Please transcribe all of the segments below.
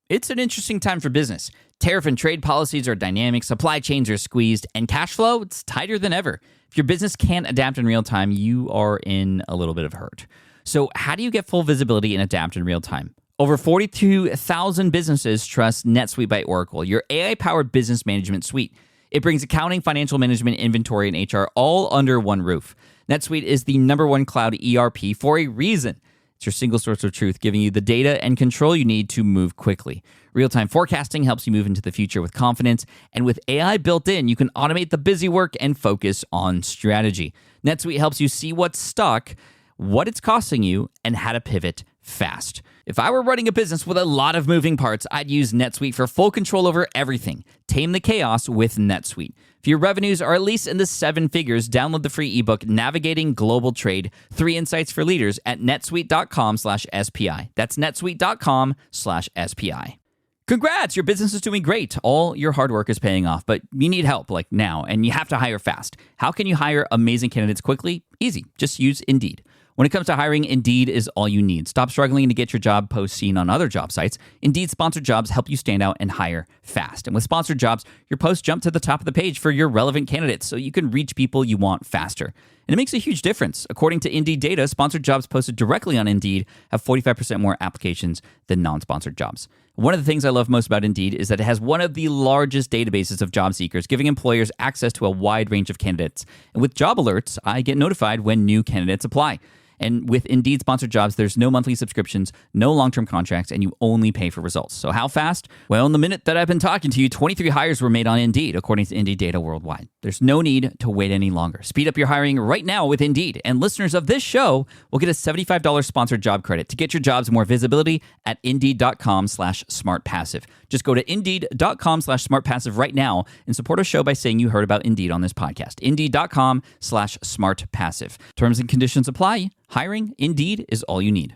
It's an interesting time for business. Tariff and trade policies are dynamic, supply chains are squeezed, and cash flow, it's tighter than ever. If your business can't adapt in real time, you are in a little bit of hurt. So how do you get full visibility and adapt in real time? Over 42,000 businesses trust NetSuite by Oracle, your AI-powered business management suite. It brings accounting, financial management, inventory, and HR all under one roof. NetSuite is the #1 cloud ERP for a reason. It's your single source of truth, giving you the data and control you need to move quickly. Real-time forecasting helps you move into the future with confidence, and with AI built in, you can automate the busy work and focus on strategy. NetSuite helps you see what's stuck, what it's costing you, and how to pivot fast. If I were running a business with a lot of moving parts, I'd use NetSuite for full control over everything. Tame the chaos with NetSuite. If your revenues are at least in the 7 figures, download the free ebook, Navigating Global Trade, 3 Insights for Leaders at netsuite.com/SPI. That's netsuite.com/SPI. Congrats, your business is doing great. All your hard work is paying off, but you need help like now, and you have to hire fast. How can you hire amazing candidates quickly? Easy, just use Indeed. When it comes to hiring, Indeed is all you need. Stop struggling to get your job post seen on other job sites. Indeed sponsored jobs help you stand out and hire fast. And with sponsored jobs, your posts jump to the top of the page for your relevant candidates so you can reach people you want faster. And it makes a huge difference. According to Indeed data, sponsored jobs posted directly on Indeed have 45% more applications than non-sponsored jobs. One of the things I love most about Indeed is that it has one of the largest databases of job seekers, giving employers access to a wide range of candidates. And with job alerts, I get notified when new candidates apply. And with Indeed sponsored jobs, there's no monthly subscriptions, no long-term contracts, and you only pay for results. So how fast? Well, in the minute that I've been talking to you, 23 hires were made on Indeed, according to Indeed data worldwide. There's no need to wait any longer. Speed up your hiring right now with Indeed. And listeners of this show will get a $75 sponsored job credit to get your jobs more visibility at Indeed.com/SmartPassive. Just go to Indeed.com/SmartPassive right now and support our show by saying you heard about Indeed on this podcast. Indeed.com/SmartPassive. Terms and conditions apply. Hiring, Indeed, is all you need.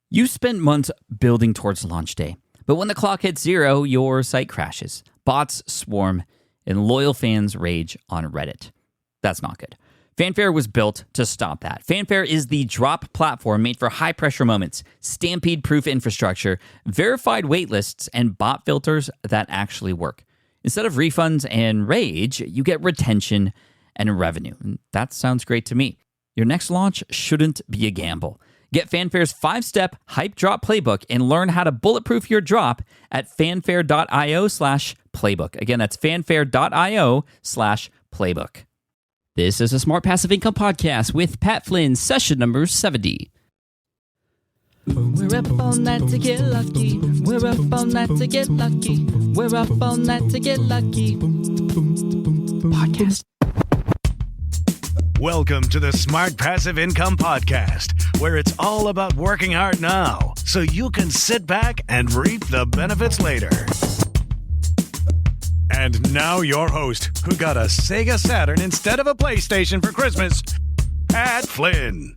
You spent months building towards launch day, but when the clock hits 0, your site crashes. Bots swarm, and loyal fans rage on Reddit. That's not good. Fanfare was built to stop that. Fanfare is the drop platform made for high-pressure moments, stampede-proof infrastructure, verified waitlists, and bot filters that actually work. Instead of refunds and rage, you get retention and revenue. And that sounds great to me. Your next launch shouldn't be a gamble. Get Fanfare's 5-step hype drop playbook and learn how to bulletproof your drop at fanfare.io/playbook. Again, that's fanfare.io/playbook. This is a Smart Passive Income Podcast with Pat Flynn, session number 70. We're up all night to get lucky. We're up all night to get lucky. We're up all night to get lucky. Podcast. Welcome to the Smart Passive Income Podcast, where it's all about working hard now so you can sit back and reap the benefits later. And now your host, who got a Sega Saturn instead of a PlayStation for Christmas, Pat Flynn.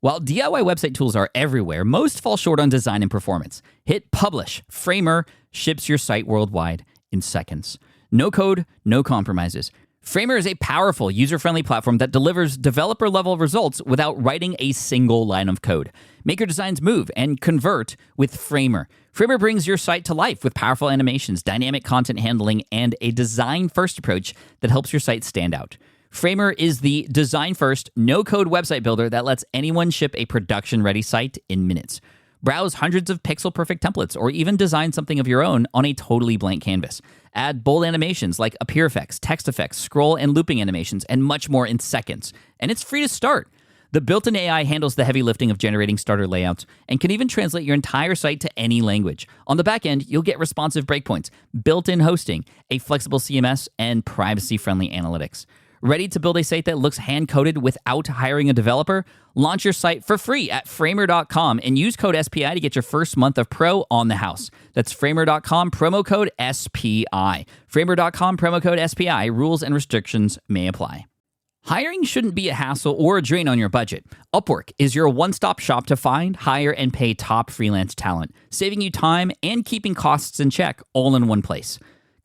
While DIY website tools are everywhere, most fall short on design and performance. Hit publish. Framer ships your site worldwide in seconds. No code, no compromises. Framer is a powerful, user-friendly platform that delivers developer-level results without writing a single line of code. Make your designs move and convert with Framer. Framer brings your site to life with powerful animations, dynamic content handling, and a design-first approach that helps your site stand out. Framer is the design-first, no-code website builder that lets anyone ship a production-ready site in minutes. Browse hundreds of pixel-perfect templates or even design something of your own on a totally blank canvas. Add bold animations like appear effects, text effects, scroll and looping animations, and much more in seconds. And it's free to start. The built-in AI handles the heavy lifting of generating starter layouts and can even translate your entire site to any language. On the back end, you'll get responsive breakpoints, built-in hosting, a flexible CMS, and privacy-friendly analytics. Ready to build a site that looks hand-coded without hiring a developer? Launch your site for free at framer.com and use code SPI to get your first month of pro on the house. That's framer.com, promo code SPI. Framer.com, promo code SPI. Rules and restrictions may apply. Hiring shouldn't be a hassle or a drain on your budget. Upwork is your one-stop shop to find, hire, and pay top freelance talent, saving you time and keeping costs in check all in one place.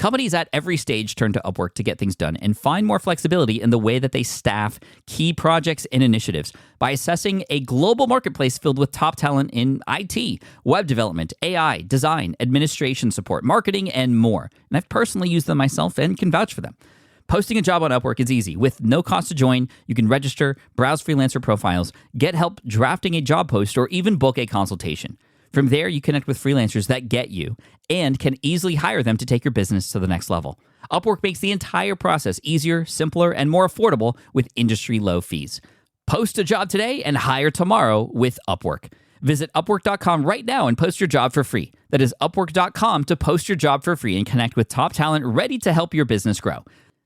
Companies at every stage turn to Upwork to get things done and find more flexibility in the way that they staff key projects and initiatives by assessing a global marketplace filled with top talent in IT, web development, AI, design, administration support, marketing, and more. And I've personally used them myself and can vouch for them. Posting a job on Upwork is easy. With no cost to join, you can register, browse freelancer profiles, get help drafting a job post, or even book a consultation. From there, you connect with freelancers that get you and can easily hire them to take your business to the next level. Upwork makes the entire process easier, simpler, and more affordable with industry-low fees. Post a job today and hire tomorrow with Upwork. Visit Upwork.com right now and post your job for free. That is Upwork.com to post your job for free and connect with top talent ready to help your business grow.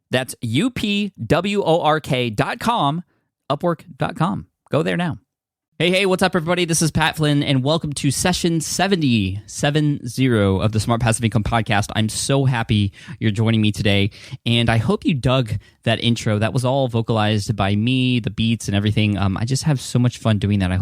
That's UPWORK.com, Upwork.com. Go there now. Hey, what's up, everybody? This is Pat Flynn, and welcome to session 70 of the Smart Passive Income Podcast. I'm so happy you're joining me today, and I hope you dug that intro. That was all vocalized by me, the beats and everything. I just have so much fun doing that. I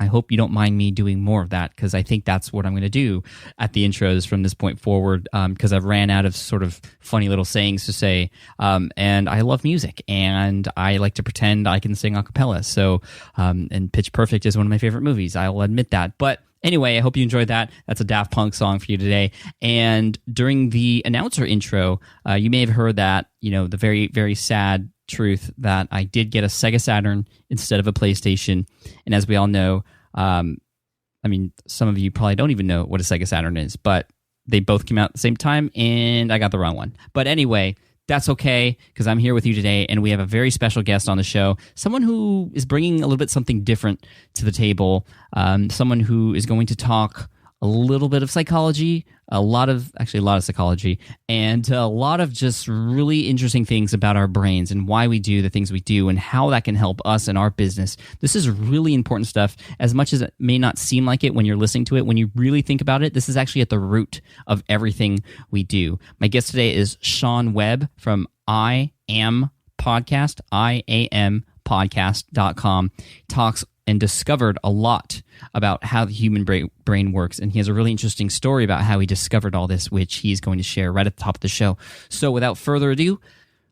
hope you don't mind me doing more of that, because I think that's what I'm going to do at the intros from this point forward, because I've ran out of sort of funny little sayings to say, and I love music, and I like to pretend I can sing a cappella. So, and Pitch Perfect is one of my favorite movies. I'll admit that. But anyway, I hope you enjoyed that. That's a Daft Punk song for you today. And during the announcer intro, you may have heard that, the very, very sad truth that I did get a Sega Saturn instead of a PlayStation. And as we all know, some of you probably don't even know what a Sega Saturn is, but they both came out at the same time and I got the wrong one. But anyway, that's okay, because I'm here with you today and we have a very special guest on the show, someone who is bringing a little bit something different to the table, someone who is going to talk a little bit of psychology, a lot of psychology, and a lot of just really interesting things about our brains and why we do the things we do and how that can help us in our business. This is really important stuff. As much as it may not seem like it when you're listening to it, when you really think about it, this is actually at the root of everything we do. My guest today is Sean Webb from I Am Podcast, IAMpodcast.com. Talks and discovered a lot about how the human brain works. And he has a really interesting story about how he discovered all this, which he's going to share right at the top of the show. So without further ado,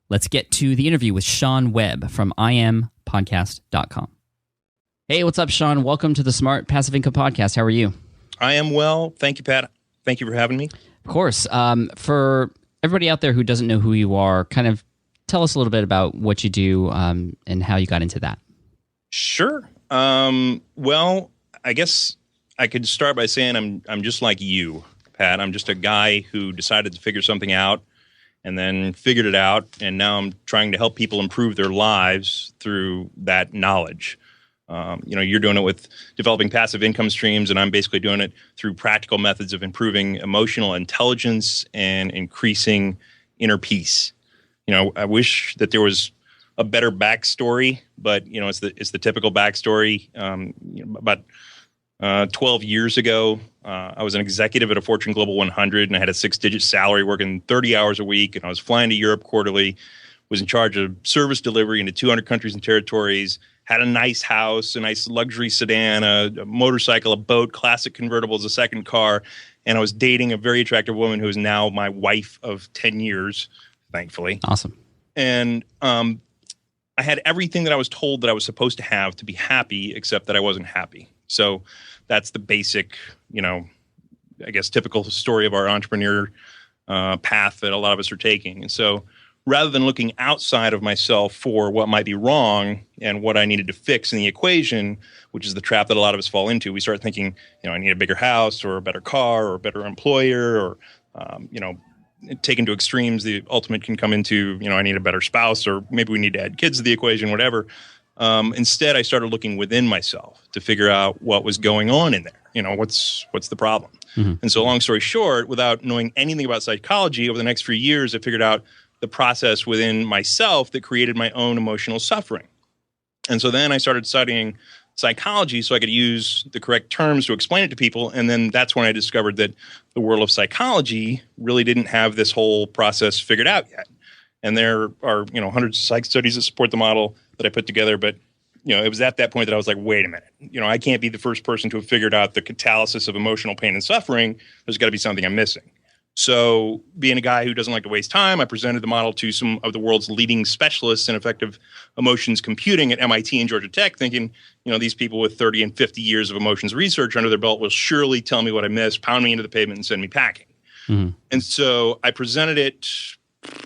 let's get to the interview with Sean Webb from IAMpodcast.com. Hey, what's up, Sean? Welcome to the Smart Passive Income Podcast. How are you? I am well. Thank you, Pat. Thank you for having me. Of course. For everybody out there who doesn't know who you are, kind of tell us a little bit about what you do and how you got into that. Sure. Well, I guess I could start by saying I'm just like you, Pat. I'm just a guy who decided to figure something out and then figured it out, and now I'm trying to help people improve their lives through that knowledge. You're doing it with developing passive income streams, and I'm basically doing it through practical methods of improving emotional intelligence and increasing inner peace. I wish that there was a better backstory, but it's the typical backstory. About 12 years ago, I was an executive at a Fortune Global 100, and I had a 6-digit salary, working 30 hours a week, and I was flying to Europe quarterly. Was in charge of service delivery into 200 countries and territories. Had a nice house, a nice luxury sedan, a motorcycle, a boat, classic convertible as a second car, and I was dating a very attractive woman who is now my wife of 10 years, thankfully. Awesome. And I had everything that I was told that I was supposed to have to be happy, except that I wasn't happy. So that's the basic, typical story of our entrepreneur path that a lot of us are taking. And so rather than looking outside of myself for what might be wrong and what I needed to fix in the equation, which is the trap that a lot of us fall into, we start thinking, I need a bigger house or a better car or a better employer or, taken to extremes, the ultimate can come into, I need a better spouse, or maybe we need to add kids to the equation, whatever. Instead, I started looking within myself to figure out what was going on in there. What's the problem? Mm-hmm. And so long story short, without knowing anything about psychology, over the next few years, I figured out the process within myself that created my own emotional suffering. And so then I started studying psychology so I could use the correct terms to explain it to people. And then that's when I discovered that the world of psychology really didn't have this whole process figured out yet. And there are, hundreds of psych studies that support the model that I put together. But, it was at that point that I was like, wait a minute, I can't be the first person to have figured out the catalysis of emotional pain and suffering. There's got to be something I'm missing. So being a guy who doesn't like to waste time, I presented the model to some of the world's leading specialists in effective emotions computing at MIT and Georgia Tech, thinking, these people with 30 and 50 years of emotions research under their belt will surely tell me what I missed, pound me into the pavement, and send me packing. Mm-hmm. And so I presented it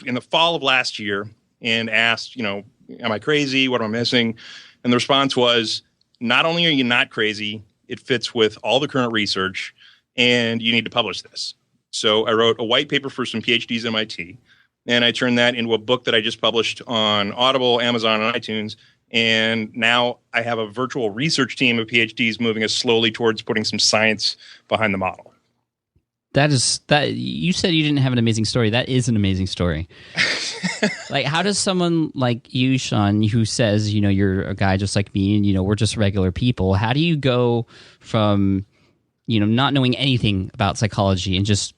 in the fall of last year and asked, am I crazy? What am I missing? And the response was, not only are you not crazy, it fits with all the current research, and you need to publish this. So I wrote a white paper for some PhDs at MIT, and I turned that into a book that I just published on Audible, Amazon, and iTunes. And now I have a virtual research team of PhDs moving us slowly towards putting some science behind the model. That you said you didn't have an amazing story. That is an amazing story. Like, how does someone like you, Sean, who says, you're a guy just like me and, we're just regular people, how do you go from, not knowing anything about psychology and just,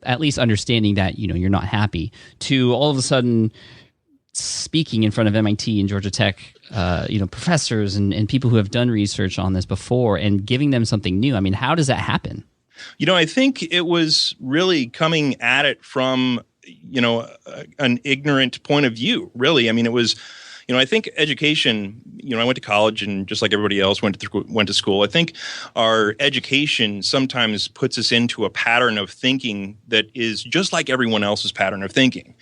at least understanding that, you're not happy, to all of a sudden speaking in front of MIT and Georgia Tech, professors and people who have done research on this before and giving them something new? I mean, how does that happen? I think it was really coming at it from, an ignorant point of view, really. I mean, it was, I think education, I went to college and just like everybody else went to school. I think our education sometimes puts us into a pattern of thinking that is just like everyone else's pattern of thinking.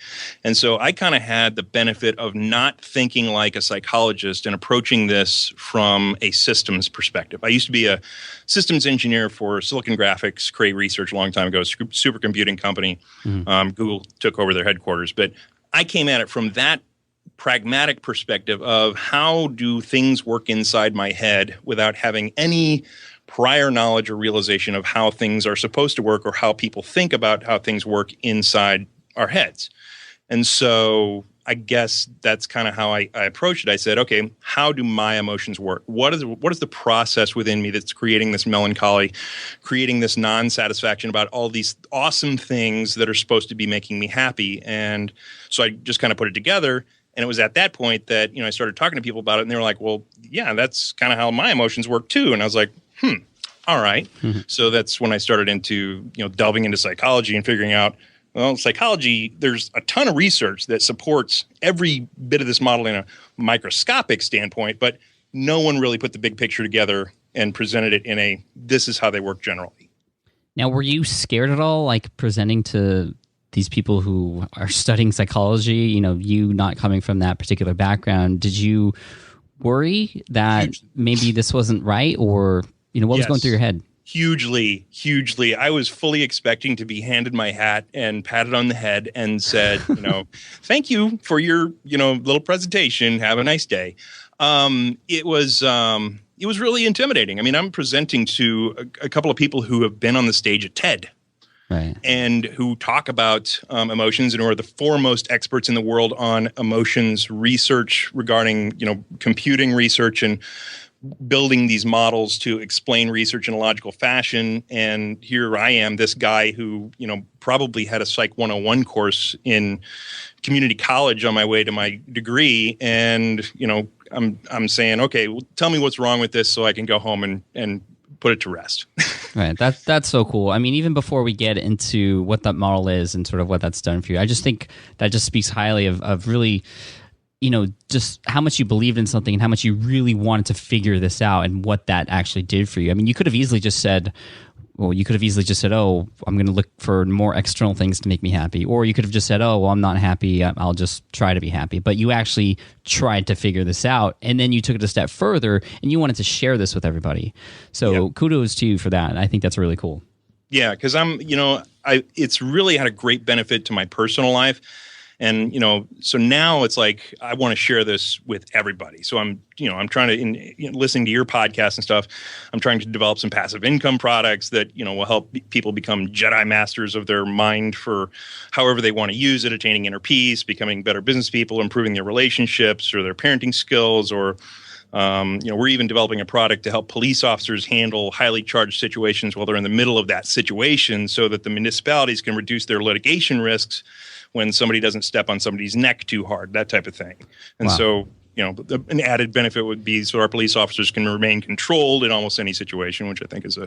And so I kind of had the benefit of not thinking like a psychologist and approaching this from a systems perspective. I used to be a systems engineer for Silicon Graphics, Cray Research a long time ago, supercomputing company. Mm-hmm. Google took over their headquarters. But I came at it from that pragmatic perspective of how do things work inside my head without having any prior knowledge or realization of how things are supposed to work or how people think about how things work inside our heads. And so I guess that's kind of how I approached it. I said, okay, how do my emotions work? What is the process within me that's creating this melancholy, creating this non-satisfaction about all these awesome things that are supposed to be making me happy? And so I just kind of put it together. And it was at that point that, I started talking to people about it, and they were like, well, yeah, that's kind of how my emotions work too. And I was like, all right. Mm-hmm. So that's when I started into, delving into psychology and figuring out, well, psychology, there's a ton of research that supports every bit of this model in a microscopic standpoint, but no one really put the big picture together and presented it in this is how they work generally. Now, were you scared at all, like presenting to these people who are studying psychology, you not coming from that particular background? Did you worry that maybe this wasn't right, or, what was going through your head? Hugely. I was fully expecting to be handed my hat and patted on the head and said, thank you for your, little presentation. Have a nice day. It was really intimidating. I mean, I'm presenting to a couple of people who have been on the stage at TED. Right. And who talk about emotions and who are the foremost experts in the world on emotions research regarding, computing research and building these models to explain research in a logical fashion. And here I am, this guy who, probably had a Psych 101 course in community college on my way to my degree. And, I'm saying, okay, well, tell me what's wrong with this so I can go home and put it to rest. Right. That's so cool. I mean, even before we get into what that model is and sort of what that's done for you, I just think that just speaks highly of really, just how much you believed in something and how much you really wanted to figure this out and what that actually did for you. I mean, you could have easily just said, oh, I'm going to look for more external things to make me happy. Or you could have just said, oh, well, I'm not happy. I'll just try to be happy. But you actually tried to figure this out. And then you took it a step further and you wanted to share this with everybody. So kudos to you for that. I think that's really cool. Yeah, because it's really had a great benefit to my personal life. And, so now it's like, I want to share this with everybody. So I'm trying to, listening to your podcast and stuff, I'm trying to develop some passive income products that, will help people become Jedi masters of their mind for however they want to use it, attaining inner peace, becoming better business people, improving their relationships or their parenting skills, or, we're even developing a product to help police officers handle highly charged situations while they're in the middle of that situation so that the municipalities can reduce their litigation risks when somebody doesn't step on somebody's neck too hard, that type of thing. And so an added benefit would be so our police officers can remain controlled in almost any situation, which I think is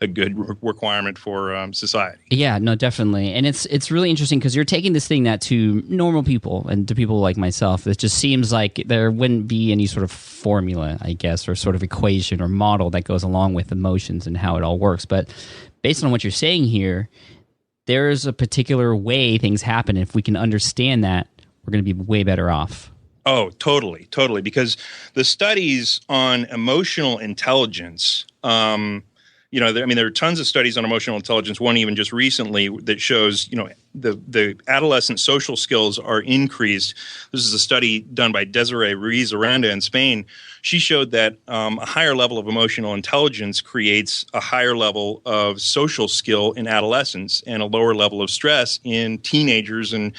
a good requirement for society. Yeah, no, definitely. And it's really interesting because you're taking this thing that to normal people and to people like myself, it just seems like there wouldn't be any sort of formula, I guess, or sort of equation or model that goes along with emotions and how it all works. But based on what you're saying here, there's a particular way things happen. If we can understand that, we're going to be way better off. Oh, totally. Because the studies on emotional intelligence, there are tons of studies on emotional intelligence. One even just recently that shows, the adolescent social skills are increased. This is a study done by Desiree Ruiz Aranda in Spain. She showed that a higher level of emotional intelligence creates a higher level of social skill in adolescents and a lower level of stress in teenagers and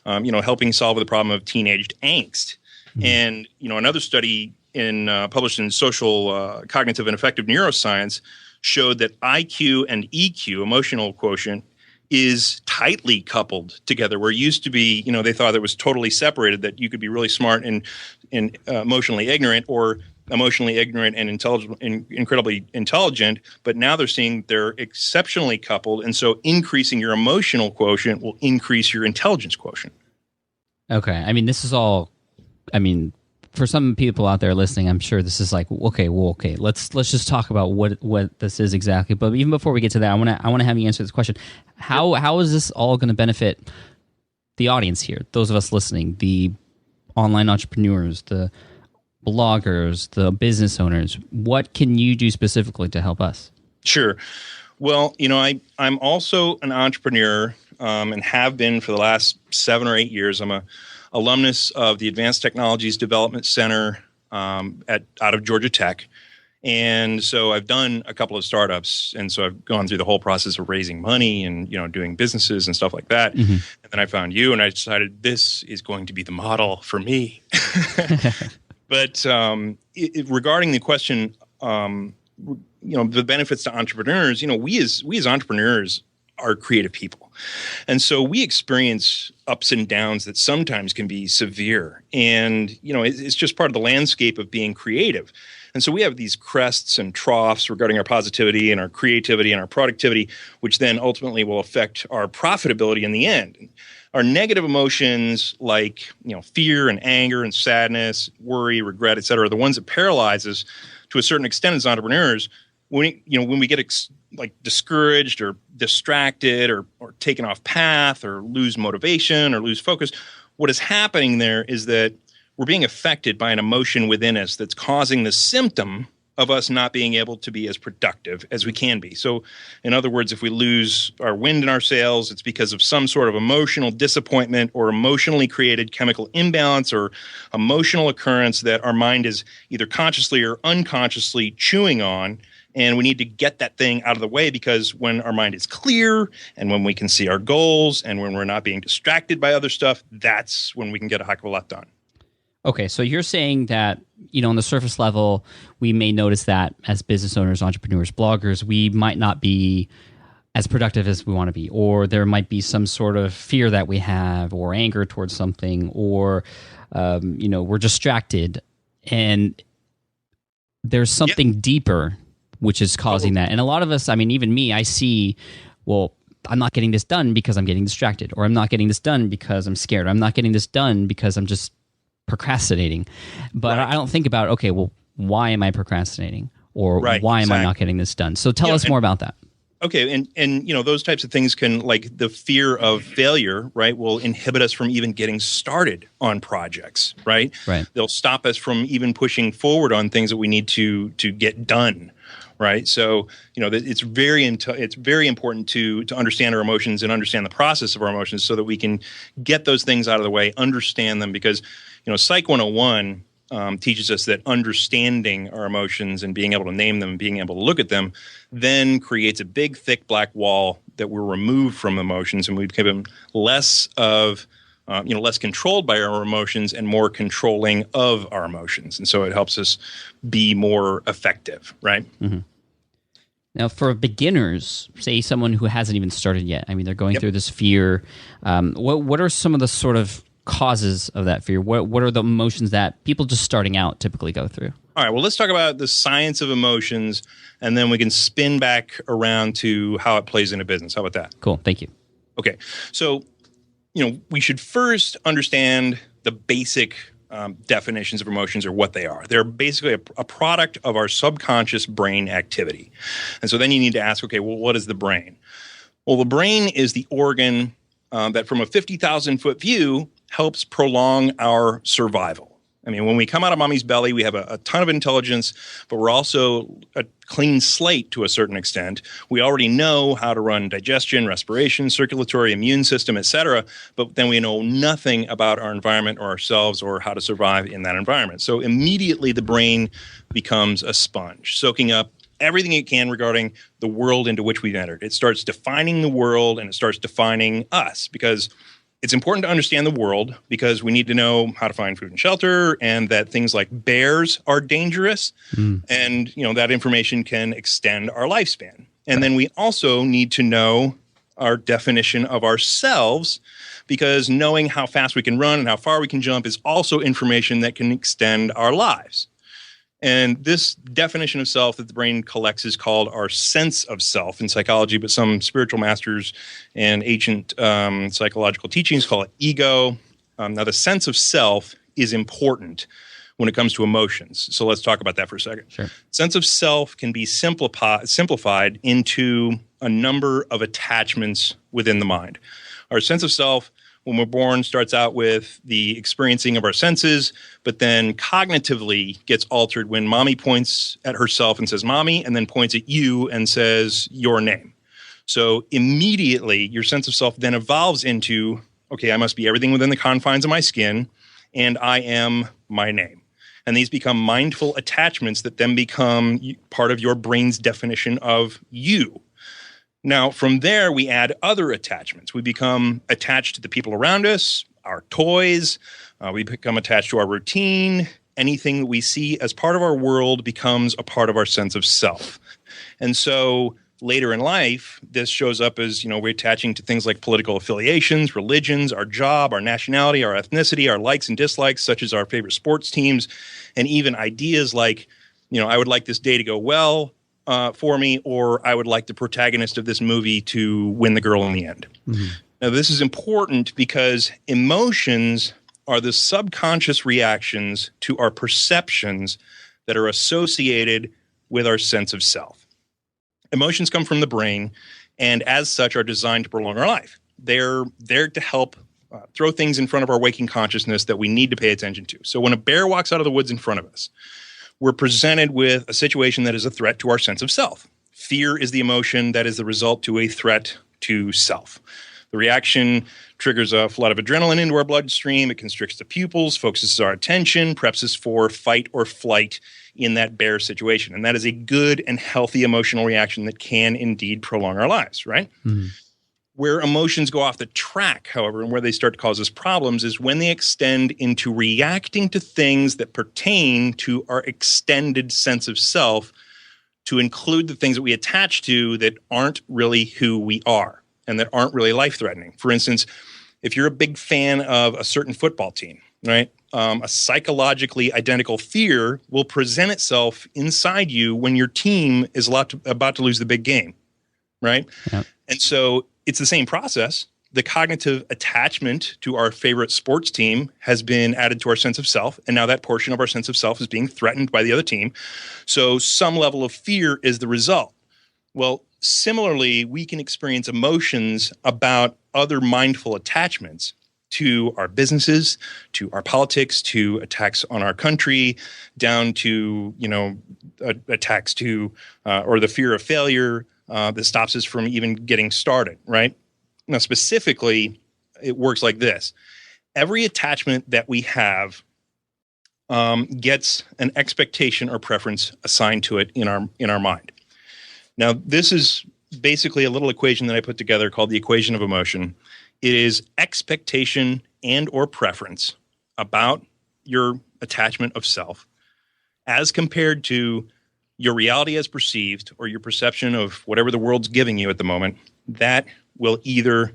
helping solve the problem of teenage angst. Mm-hmm. And, another study published in Social Cognitive and Affective Neuroscience showed that IQ and EQ, emotional quotient, is tightly coupled together, where it used to be, they thought it was totally separated, that you could be really smart and emotionally ignorant, or emotionally ignorant and incredibly intelligent, but now they're seeing they're exceptionally coupled, and so increasing your emotional quotient will increase your intelligence quotient. Okay. This is all, for some people out there listening, I'm sure this is like, okay, let's just talk about what this is exactly. But even before we get to that, I want to have you answer this question. How is this all going to benefit the audience here, those of us listening, the online entrepreneurs, the bloggers, the business owners? What can you do specifically to help us? Sure. Well, I'm also an entrepreneur and have been for the last 7 or 8 years. I'm a alumnus of the Advanced Technologies Development Center out of Georgia Tech. And so I've done a couple of startups. And so I've gone through the whole process of raising money and, doing businesses and stuff like that. Mm-hmm. And then I found you and I decided this is going to be the model for me. But regarding the question, the benefits to entrepreneurs, we as entrepreneurs are creative people. And so we experience ups and downs that sometimes can be severe. And, it's just part of the landscape of being creative. And so we have these crests and troughs regarding our positivity and our creativity and our productivity, which then ultimately will affect our profitability in the end. Our negative emotions like, fear and anger and sadness, worry, regret, et cetera, are the ones that paralyze us to a certain extent as entrepreneurs. When we get discouraged or distracted or taken off path or lose motivation or lose focus, what is happening there is that we're being affected by an emotion within us that's causing the symptom of us not being able to be as productive as we can be. So, in other words, if we lose our wind in our sails, it's because of some sort of emotional disappointment or emotionally created chemical imbalance or emotional occurrence that our mind is either consciously or unconsciously chewing on. And we need to get that thing out of the way, because when our mind is clear and when we can see our goals and when we're not being distracted by other stuff, that's when we can get a heck of a lot done. Okay, so you're saying that, on the surface level, we may notice that as business owners, entrepreneurs, bloggers, we might not be as productive as we want to be, or there might be some sort of fear that we have, or anger towards something, or, we're distracted, and there's something deeper which is causing that. And a lot of us, even me, I see, well, I'm not getting this done because I'm getting distracted, or I'm not getting this done because I'm scared, or I'm not getting this done because I'm just procrastinating. But I don't think about, okay, well, why am I procrastinating? Or why am I not getting this done? So tell us more about that. Okay, and those types of things can, like the fear of failure, right, will inhibit us from even getting started on projects, right? Right. They'll stop us from even pushing forward on things that we need to get done, right? So, it's very important to understand our emotions and understand the process of our emotions so that we can get those things out of the way, understand them, because, Psych 101 teaches us that understanding our emotions and being able to name them and being able to look at them then creates a big, thick black wall that we're removed from emotions, and we become less controlled by our emotions and more controlling of our emotions. And so it helps us be more effective, right? Mm-hmm. Now, for beginners, say someone who hasn't even started yet, they're going through this fear. What are some of the sort of causes of that fear? What are the emotions that people just starting out typically go through? All right, well, let's talk about the science of emotions, and then we can spin back around to how it plays into business. How about that? Cool. Thank you. Okay. So, we should first understand the basic definitions of emotions, or what they are. They're basically a product of our subconscious brain activity. And so then you need to ask, okay, well, what is the brain? Well, the brain is the organ that from a 50,000-foot view helps prolong our survival. I mean, when we come out of mommy's belly, we have a ton of intelligence, but we're also a clean slate to a certain extent. We already know how to run digestion, respiration, circulatory, immune system, etc., but then we know nothing about our environment or ourselves or how to survive in that environment. So immediately the brain becomes a sponge, soaking up everything it can regarding the world into which we've entered. It starts defining the world, and it starts defining us, because it's important to understand the world, because we need to know how to find food and shelter, and that things like bears are dangerous. And, that information can extend our lifespan. And then we also need to know our definition of ourselves, because knowing how fast we can run and how far we can jump is also information that can extend our lives. And this definition of self that the brain collects is called our sense of self in psychology, but some spiritual masters and ancient psychological teachings call it ego. Now, the sense of self is important when it comes to emotions. So let's talk about that for a second. Sure. Sense of self can be simplified into a number of attachments within the mind. Our sense of self, when we're born, starts out with the experiencing of our senses, but then cognitively gets altered when mommy points at herself and says, mommy, and then points at you and says your name. So immediately your sense of self then evolves into, okay, I must be everything within the confines of my skin, and I am my name. And these become mindful attachments that then become part of your brain's definition of you. Now, from there, we add other attachments. We become attached to the people around us, our toys. We become attached to our routine. Anything that we see as part of our world becomes a part of our sense of self. And so later in life, this shows up as, we're attaching to things like political affiliations, religions, our job, our nationality, our ethnicity, our likes and dislikes, such as our favorite sports teams, and even ideas like, I would like this day to go well for me, or I would like the protagonist of this movie to win the girl in the end. Mm-hmm. Now, this is important because emotions are the subconscious reactions to our perceptions that are associated with our sense of self. Emotions come from the brain, and as such are designed to prolong our life. They're there to help throw things in front of our waking consciousness that we need to pay attention to. So when a bear walks out of the woods in front of us, we're presented with a situation that is a threat to our sense of self. Fear is the emotion that is the result to a threat to self. The reaction triggers a flood of adrenaline into our bloodstream. It constricts the pupils, focuses our attention, preps us for fight or flight in that bear situation. And that is a good and healthy emotional reaction that can indeed prolong our lives, right? Mm-hmm. Where emotions go off the track, however, and where they start to cause us problems is when they extend into reacting to things that pertain to our extended sense of self, to include the things that we attach to that aren't really who we are and that aren't really life-threatening. For instance, if you're a big fan of a certain football team, right, a psychologically identical fear will present itself inside you when your team is about to lose the big game, right? Yep. And so it's the same process. The cognitive attachment to our favorite sports team has been added to our sense of self, and now that portion of our sense of self is being threatened by the other team. So some level of fear is the result. Well, similarly, we can experience emotions about other mindful attachments to our businesses, to our politics, to attacks on our country, down to, attacks to, or the fear of failure that stops us from even getting started, right? Now, specifically, it works like this. Every attachment that we have gets an expectation or preference assigned to it in our mind. Now, this is basically a little equation that I put together called the equation of emotion. It is expectation and or preference about your attachment of self as compared to your reality as perceived or your perception of whatever the world's giving you at the moment. That will either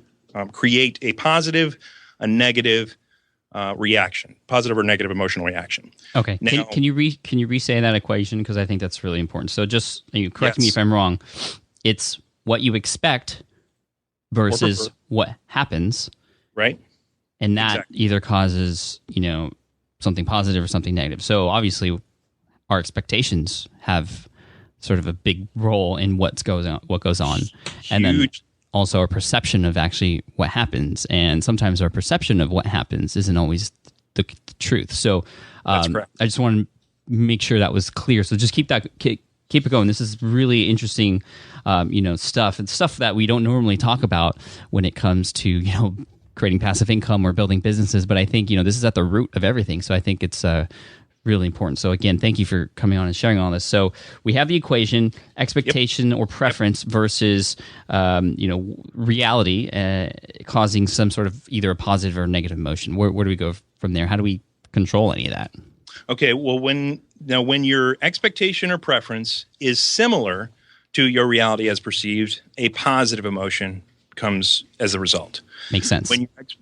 create a positive, a negative, reaction, positive or negative emotional reaction. Okay. Now, Can you re-say that equation, because I think that's really important. So just correct me if I'm wrong. It's what you expect versus what happens, right? And that either causes something positive or something negative. So obviously, our expectations have sort of a big role in what goes on, and then also our perception of actually what happens. And sometimes our perception of what happens isn't always the truth. So that's correct. I just want to make sure that was clear. So just keep it going. This is really interesting, stuff, and stuff that we don't normally talk about when it comes to creating passive income or building businesses. But I think this is at the root of everything. So I think it's really important. So again, thank you for coming on and sharing all this. So we have the equation: expectation or preference versus reality, causing some sort of either a positive or negative emotion. Where do we go from there? How do we control any of that? Okay, well, when your expectation or preference is similar to your reality as perceived, a positive emotion comes as a result. Makes sense.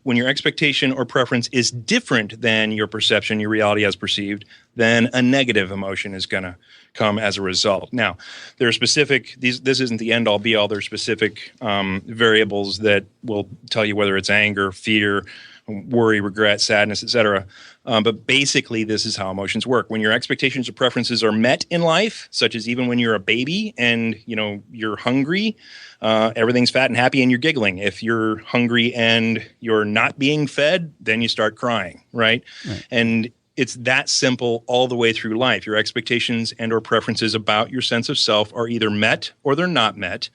When your expectation or preference is different than your perception, your reality as perceived, then a negative emotion is going to come as a result. Now, there are specific, this isn't the end all be all, there are specific variables that will tell you whether it's anger, fear, worry, regret, sadness, etc. But basically, this is how emotions work. When your expectations or preferences are met in life, such as even when you're a baby and you're hungry, everything's fat and happy and you're giggling. If you're hungry and you're not being fed, then you start crying, right? And it's that simple all the way through life. Your expectations and or preferences about your sense of self are either met or they're not met,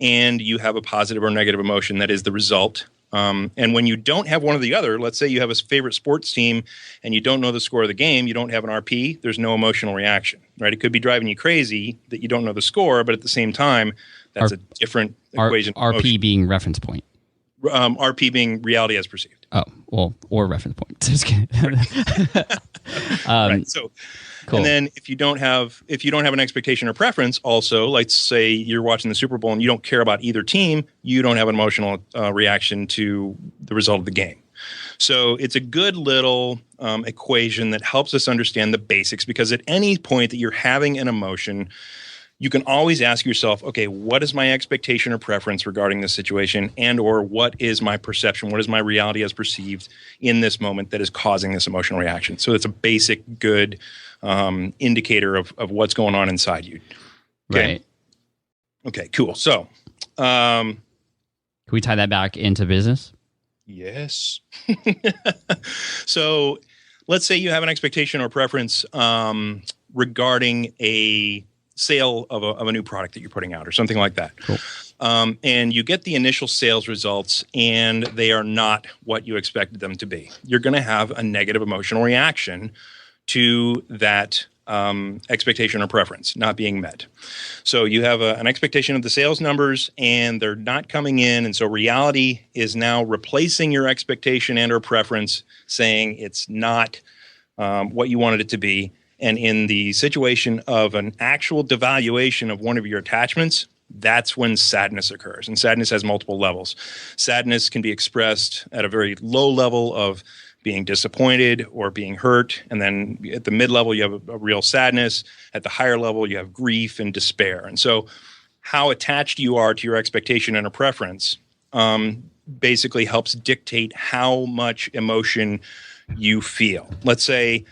and you have a positive or negative emotion that is the result. And when you don't have one or the other, let's say you have a favorite sports team and you don't know the score of the game, you don't have an RP, there's no emotional reaction, right? It could be driving you crazy that you don't know the score, but at the same time, that's a different equation. RP being reference point. RP being reality as perceived. Oh, well, or reference point. Just kidding. Right. So, cool. And then if you don't have an expectation or preference, also, let's say you're watching the Super Bowl and you don't care about either team, you don't have an emotional reaction to the result of the game. So it's a good little equation that helps us understand the basics, because at any point that you're having an emotion, you can always ask yourself, okay, what is my expectation or preference regarding this situation, and or what is my perception, what is my reality as perceived in this moment that is causing this emotional reaction? So it's a basic, good indicator of what's going on inside you. Okay? Right. Okay, cool. So can we tie that back into business? Yes. So let's say you have an expectation or preference regarding a sale of a new product that you're putting out or something like that. Cool. And you get the initial sales results and they are not what you expected them to be. You're going to have a negative emotional reaction to that expectation or preference not being met. So you have an expectation of the sales numbers and they're not coming in. And so reality is now replacing your expectation and or preference, saying it's not what you wanted it to be. And in the situation of an actual devaluation of one of your attachments, that's when sadness occurs. And sadness has multiple levels. Sadness can be expressed at a very low level of being disappointed or being hurt. And then at the mid-level, you have a real sadness. At the higher level, you have grief and despair. And so how attached you are to your expectation and a preference basically helps dictate how much emotion you feel. Let's say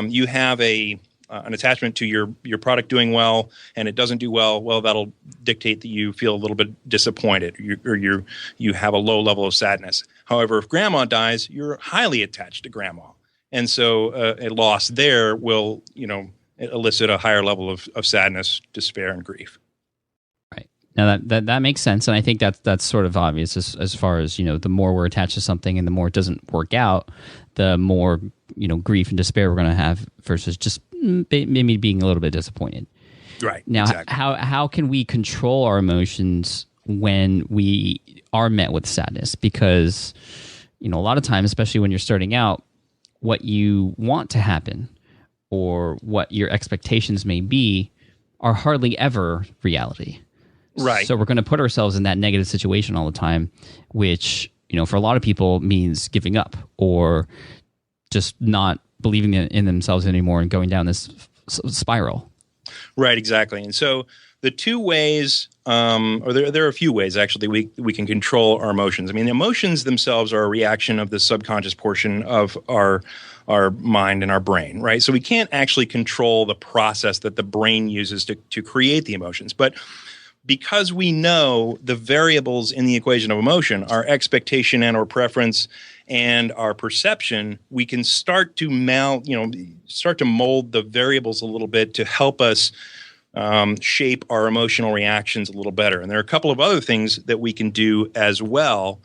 you have an attachment to your product doing well and it doesn't do well. Well, that'll dictate that you feel a little bit disappointed or you have a low level of sadness. However, if grandma dies, you're highly attached to grandma. And so a loss there will, elicit a higher level of sadness, despair, and grief. Right. Now that makes sense. And I think that's sort of obvious as far as, the more we're attached to something and the more it doesn't work out, the more grief and despair we're going to have versus just maybe being a little bit disappointed. Right. Now, exactly. how can we control our emotions when we are met with sadness? Because, a lot of times, especially when you're starting out, what you want to happen or what your expectations may be are hardly ever reality. Right. So we're going to put ourselves in that negative situation all the time, which, for a lot of people means giving up or just not believing in themselves anymore and going down this spiral. Right, exactly. And so the two ways, or there are a few ways actually, we can control our emotions. I mean, the emotions themselves are a reaction of the subconscious portion of our mind and our brain, right? So we can't actually control the process that the brain uses to create the emotions. But because we know the variables in the equation of emotion, our expectation and our preference and our perception, we can start to mold the variables a little bit to help us shape our emotional reactions a little better. And there are a couple of other things that we can do as well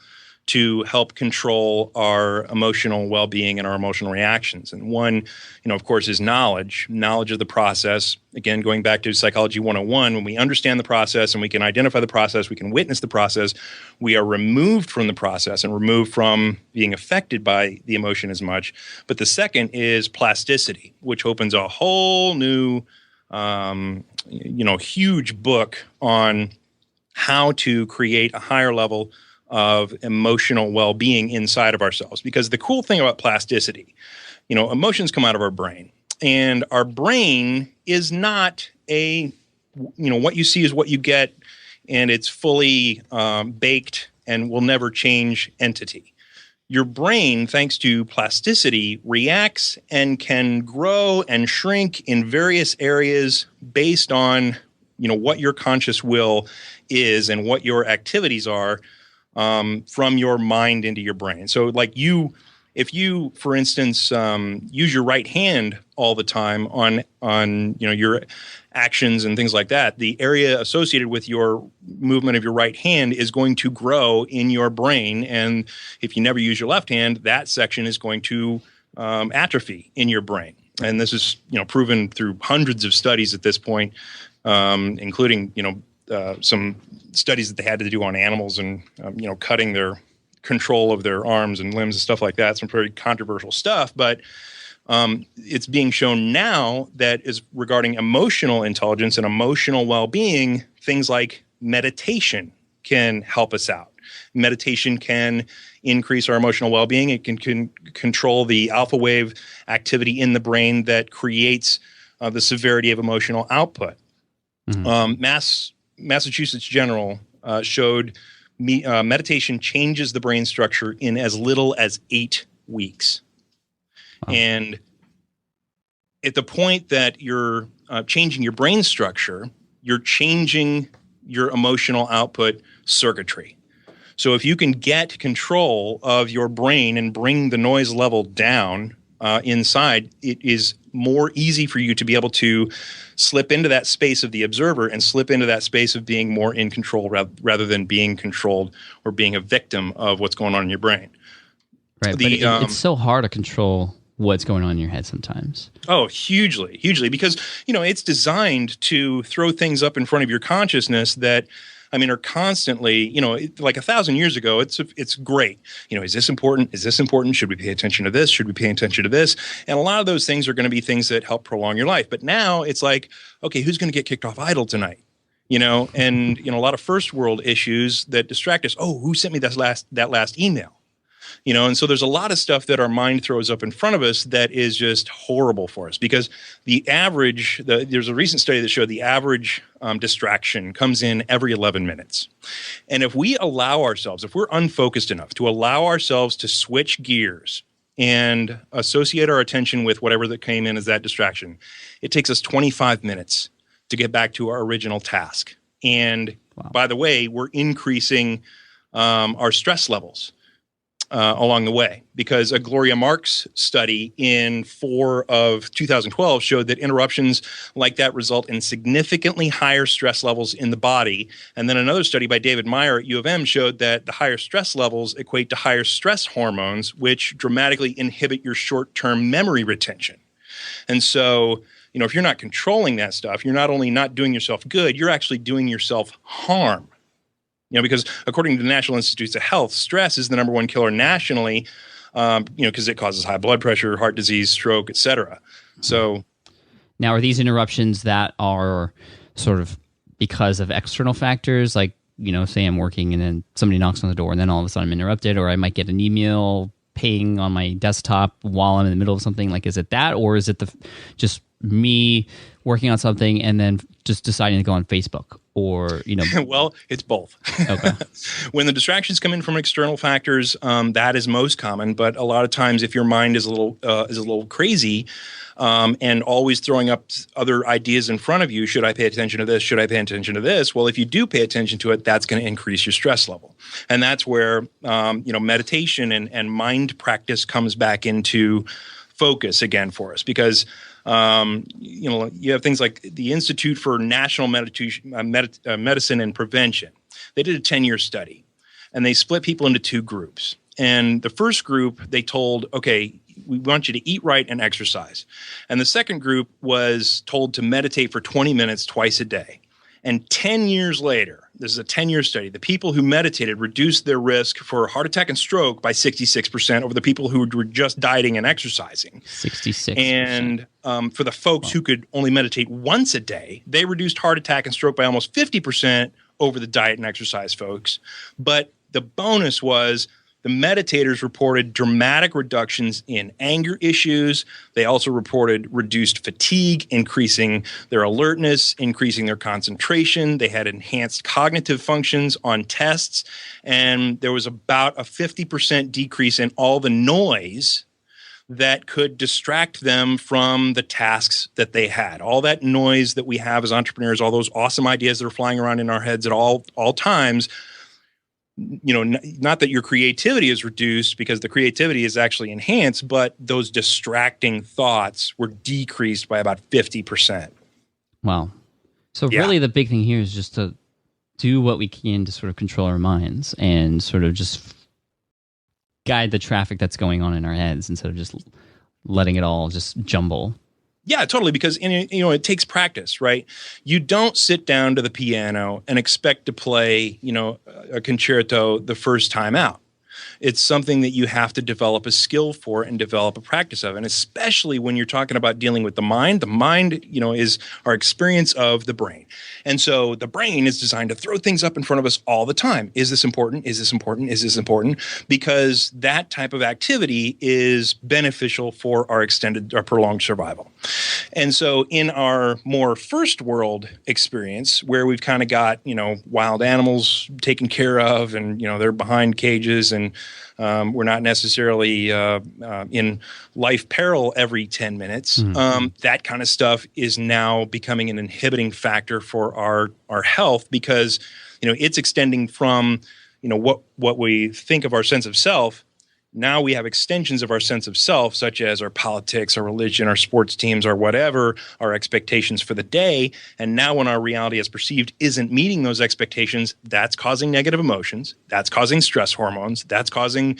to help control our emotional well-being and our emotional reactions. And one, of course, is knowledge of the process. Again, going back to Psychology 101, when we understand the process and we can identify the process, we can witness the process, we are removed from the process and removed from being affected by the emotion as much. But the second is plasticity, which opens a whole new, huge book on how to create a higher level of emotional well-being inside of ourselves. Because the cool thing about plasticity, emotions come out of our brain, and our brain is not what you see is what you get, and it's fully baked and will never change entity. Your brain, thanks to plasticity, reacts and can grow and shrink in various areas based on, what your conscious will is and what your activities are from your mind into your brain. So if you, for instance, use your right hand all the time on your actions and things like that, the area associated with your movement of your right hand is going to grow in your brain. And if you never use your left hand, that section is going to atrophy in your brain. And this is proven through hundreds of studies at this point, including some studies that they had to do on animals and cutting their control of their arms and limbs and stuff like that. Some very controversial stuff, but it's being shown now that is regarding emotional intelligence and emotional well-being, things like meditation can help us out. Meditation can increase our emotional well-being. It can control the alpha wave activity in the brain that creates the severity of emotional output. Mm-hmm. Massachusetts General showed meditation changes the brain structure in as little as 8 weeks. Wow. And at the point that you're changing your brain structure, you're changing your emotional output circuitry. So if you can get control of your brain and bring the noise level down inside, it is more easy for you to be able to slip into that space of the observer and slip into that space of being more in control rather than being controlled or being a victim of what's going on in your brain. Right, but it's so hard to control what's going on in your head sometimes. Oh, hugely, because, it's designed to throw things up in front of your consciousness that, are constantly, like 1,000 years ago, it's great. Is this important? Is this important? Should we pay attention to this? Should we pay attention to this? And a lot of those things are going to be things that help prolong your life. But now it's like, okay, who's going to get kicked off idle tonight? And, a lot of first world issues that distract us. Oh, who sent me that last email? And so there's a lot of stuff that our mind throws up in front of us that is just horrible for us, because there's a recent study that showed the average distraction comes in every 11 minutes. And if we allow ourselves, if we're unfocused enough to allow ourselves to switch gears and associate our attention with whatever that came in as that distraction, it takes us 25 minutes to get back to our original task. And wow. By the way, we're increasing our stress levels along the way, because a Gloria Marks study in 4 of 2012 showed that interruptions like that result in significantly higher stress levels in the body. And then another study by David Meyer at U of M showed that the higher stress levels equate to higher stress hormones, which dramatically inhibit your short-term memory retention. And so, if you're not controlling that stuff, you're not only not doing yourself good, you're actually doing yourself harm. Because according to the National Institutes of Health, stress is the number one killer nationally, because it causes high blood pressure, heart disease, stroke, et cetera. So now, are these interruptions that are sort of because of external factors, like, say I'm working and then somebody knocks on the door and then all of a sudden I'm interrupted, or I might get an email ping on my desktop while I'm in the middle of something? Like, is it that, or is it just me working on something and then just deciding to go on Facebook, or Well, it's both. Okay. When the distractions come in from external factors, that is most common. But a lot of times, if your mind is a little crazy, and always throwing up other ideas in front of you, should I pay attention to this? Should I pay attention to this? Well, if you do pay attention to it, that's going to increase your stress level, and that's where meditation and mind practice comes back into focus again for us, because you have things like the Institute for National Medicine and Prevention. They did a 10-year study, and they split people into two groups. And the first group, they told, okay, we want you to eat right and exercise. And the second group was told to meditate for 20 minutes twice a day. And 10 years later, this is a 10-year study, the people who meditated reduced their risk for heart attack and stroke by 66% over the people who were just dieting and exercising. 66%. And for the folks who could only meditate once a day, they reduced heart attack and stroke by almost 50% over the diet and exercise folks. But the bonus was the meditators reported dramatic reductions in anger issues. They also reported reduced fatigue, increasing their alertness, increasing their concentration. They had enhanced cognitive functions on tests. And there was about a 50% decrease in all the noise that could distract them from the tasks that they had. All that noise that we have as entrepreneurs, all those awesome ideas that are flying around in our heads at all times, not that your creativity is reduced, because the creativity is actually enhanced, but those distracting thoughts were decreased by about 50%. Wow. So really the big thing here is just to do what we can to sort of control our minds and sort of just guide the traffic that's going on in our heads instead of just letting it all just jumble. Yeah, totally. Because it takes practice, right? You don't sit down to the piano and expect to play, a concerto the first time out. It's something that you have to develop a skill for and develop a practice of. And especially when you're talking about dealing with the mind, is our experience of the brain. And so the brain is designed to throw things up in front of us all the time. Is this important? Is this important? Is this important? Because that type of activity is beneficial for our prolonged survival. And so in our more first world experience, where we've kind of got, wild animals taken care of, and, they're behind cages, and we're not necessarily in life peril every 10 minutes. Mm-hmm. That kind of stuff is now becoming an inhibiting factor for our health, because it's extending from what we think of our sense of self. Now we have extensions of our sense of self, such as our politics, our religion, our sports teams, or whatever, our expectations for the day. And now when our reality as perceived isn't meeting those expectations, that's causing negative emotions. That's causing stress hormones. That's causing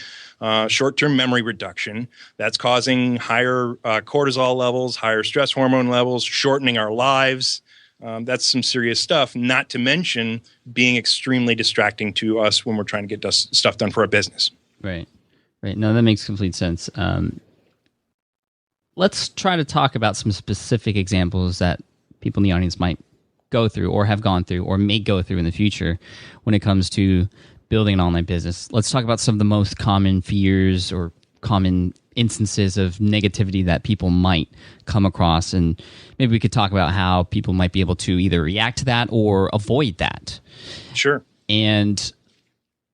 short-term memory reduction. That's causing higher cortisol levels, higher stress hormone levels, shortening our lives. That's some serious stuff, not to mention being extremely distracting to us when we're trying to get stuff done for our business. Right. Right. No, that makes complete sense. Let's try to talk about some specific examples that people in the audience might go through or have gone through or may go through in the future when it comes to building an online business. Let's talk about some of the most common fears or common instances of negativity that people might come across. And maybe we could talk about how people might be able to either react to that or avoid that. Sure. And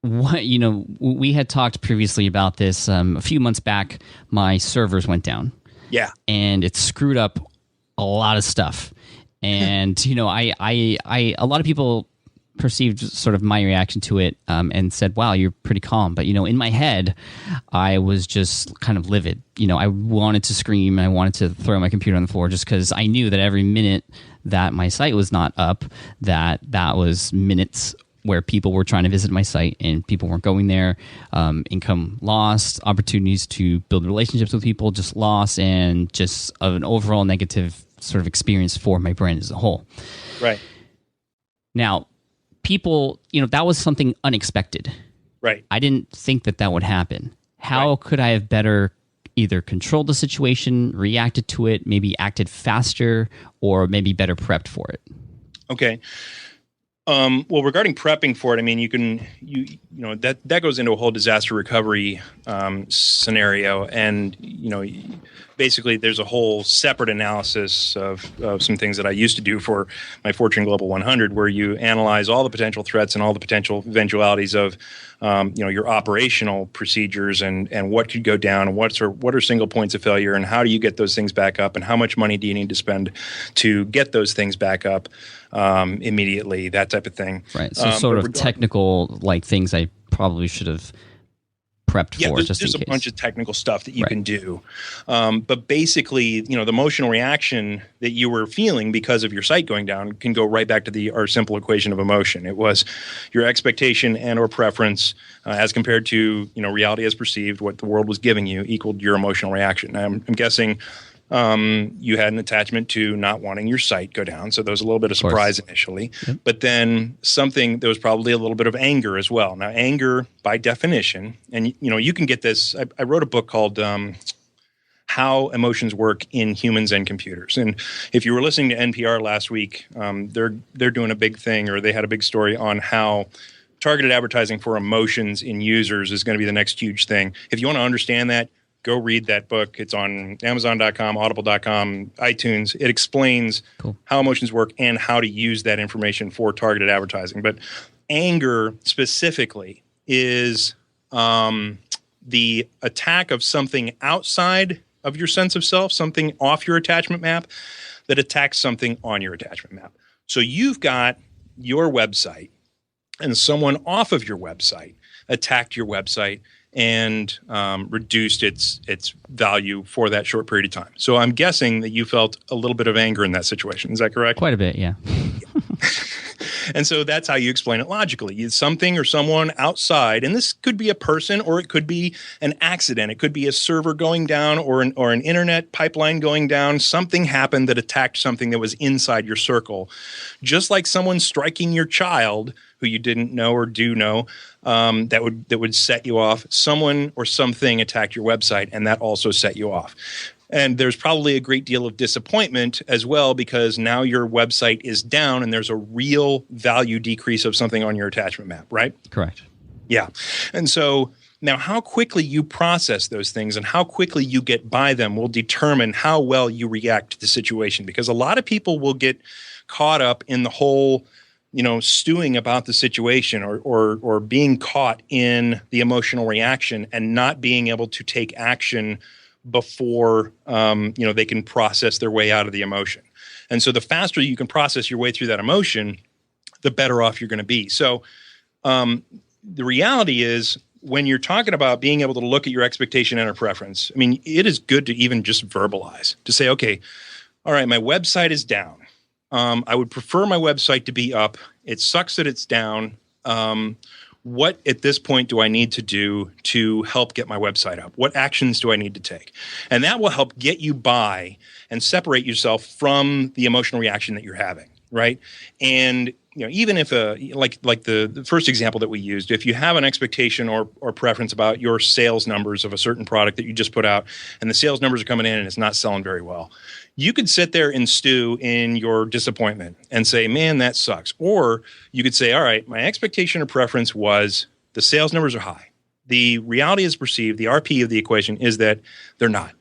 we had talked previously about this a few months back. My servers went down. Yeah. And it screwed up a lot of stuff. And, a lot of people perceived sort of my reaction to it and said, wow, you're pretty calm. But, in my head, I was just kind of livid. I wanted to scream and I wanted to throw my computer on the floor just because I knew that every minute that my site was not up, that was minutes where people were trying to visit my site and people weren't going there, income lost, opportunities to build relationships with people just lost, and just an overall negative sort of experience for my brand as a whole. Right. Now, people, that was something unexpected. Right. I didn't think that would happen. How could I have better either controlled the situation, reacted to it, maybe acted faster, or maybe better prepped for it? Okay. Well, regarding prepping for it, I mean, you know that goes into a whole disaster recovery scenario, and basically there's a whole separate analysis of some things that I used to do for my Fortune Global 100, where you analyze all the potential threats and all the potential eventualities of your operational procedures and what could go down, and what are single points of failure, and how do you get those things back up, and how much money do you need to spend to get those things back up immediately, that type of thing. Right. So sort of technical like things I probably should have prepped for just in case. There's a bunch of technical stuff that you can do. But basically, the emotional reaction that you were feeling because of your site going down can go right back to our simple equation of emotion. It was your expectation and or preference as compared to, reality as perceived, what the world was giving you equaled your emotional reaction. Now, I'm guessing you had an attachment to not wanting your site go down. So there was a little bit of surprise initially, but then there was probably a little bit of anger as well. Now, anger by definition, and you can get this. I wrote a book called How Emotions Work in Humans and Computers. And if you were listening to NPR last week, they're doing a big thing, or they had a big story on how targeted advertising for emotions in users is going to be the next huge thing. If you want to understand that, go read that book. It's on Amazon.com, Audible.com, iTunes. It explains how emotions work and how to use that information for targeted advertising. But anger specifically is the attack of something outside of your sense of self, something off your attachment map that attacks something on your attachment map. So you've got your website, and someone off of your website attacked your website and reduced its value for that short period of time. So I'm guessing that you felt a little bit of anger in that situation. Is that correct? Quite a bit, yeah. And so that's how you explain it logically. It's something or someone outside, and this could be a person or it could be an accident. It could be a server going down or an internet pipeline going down. Something happened that attacked something that was inside your circle. Just like someone striking your child who you didn't know or do know, that would set you off. Someone or something attacked your website, and that also set you off. And there's probably a great deal of disappointment as well, because now your website is down and there's a real value decrease of something on your attachment map, right? Correct. Yeah. And so now how quickly you process those things and how quickly you get by them will determine how well you react to the situation, because a lot of people will get caught up in the whole stewing about the situation or being caught in the emotional reaction and not being able to take action before they can process their way out of the emotion. And so the faster you can process your way through that emotion, the better off you're going to be. So the reality is, when you're talking about being able to look at your expectation and or preference, I mean, it is good to even just verbalize, to say, okay, all right, my website is down. I would prefer my website to be up. It sucks that it's down. What at this point do I need to do to help get my website up? What actions do I need to take? And that will help get you by and separate yourself from the emotional reaction that you're having, right? And even if like the first example that we used, if you have an expectation or preference about your sales numbers of a certain product that you just put out, and the sales numbers are coming in and it's not selling very well, you could sit there and stew in your disappointment and say, man, that sucks. Or you could say, all right, my expectation or preference was the sales numbers are high. The reality is perceived, the RP of the equation is that they're not.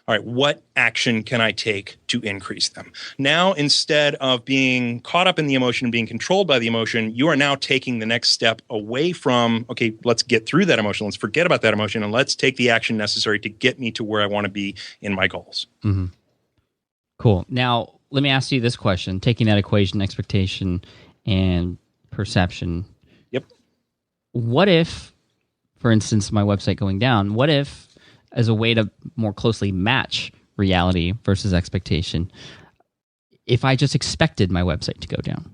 All right, what action can I take to increase them? Now, instead of being caught up in the emotion and being controlled by the emotion, you are now taking the next step away from, okay, let's get through that emotion. Let's forget about that emotion and let's take the action necessary to get me to where I want to be in my goals. Mm-hmm. Cool. Now, let me ask you this question. Taking that equation, expectation, and perception. Yep. What if, for instance, my website going down, what if, as a way to more closely match reality versus expectation, if I just expected my website to go down?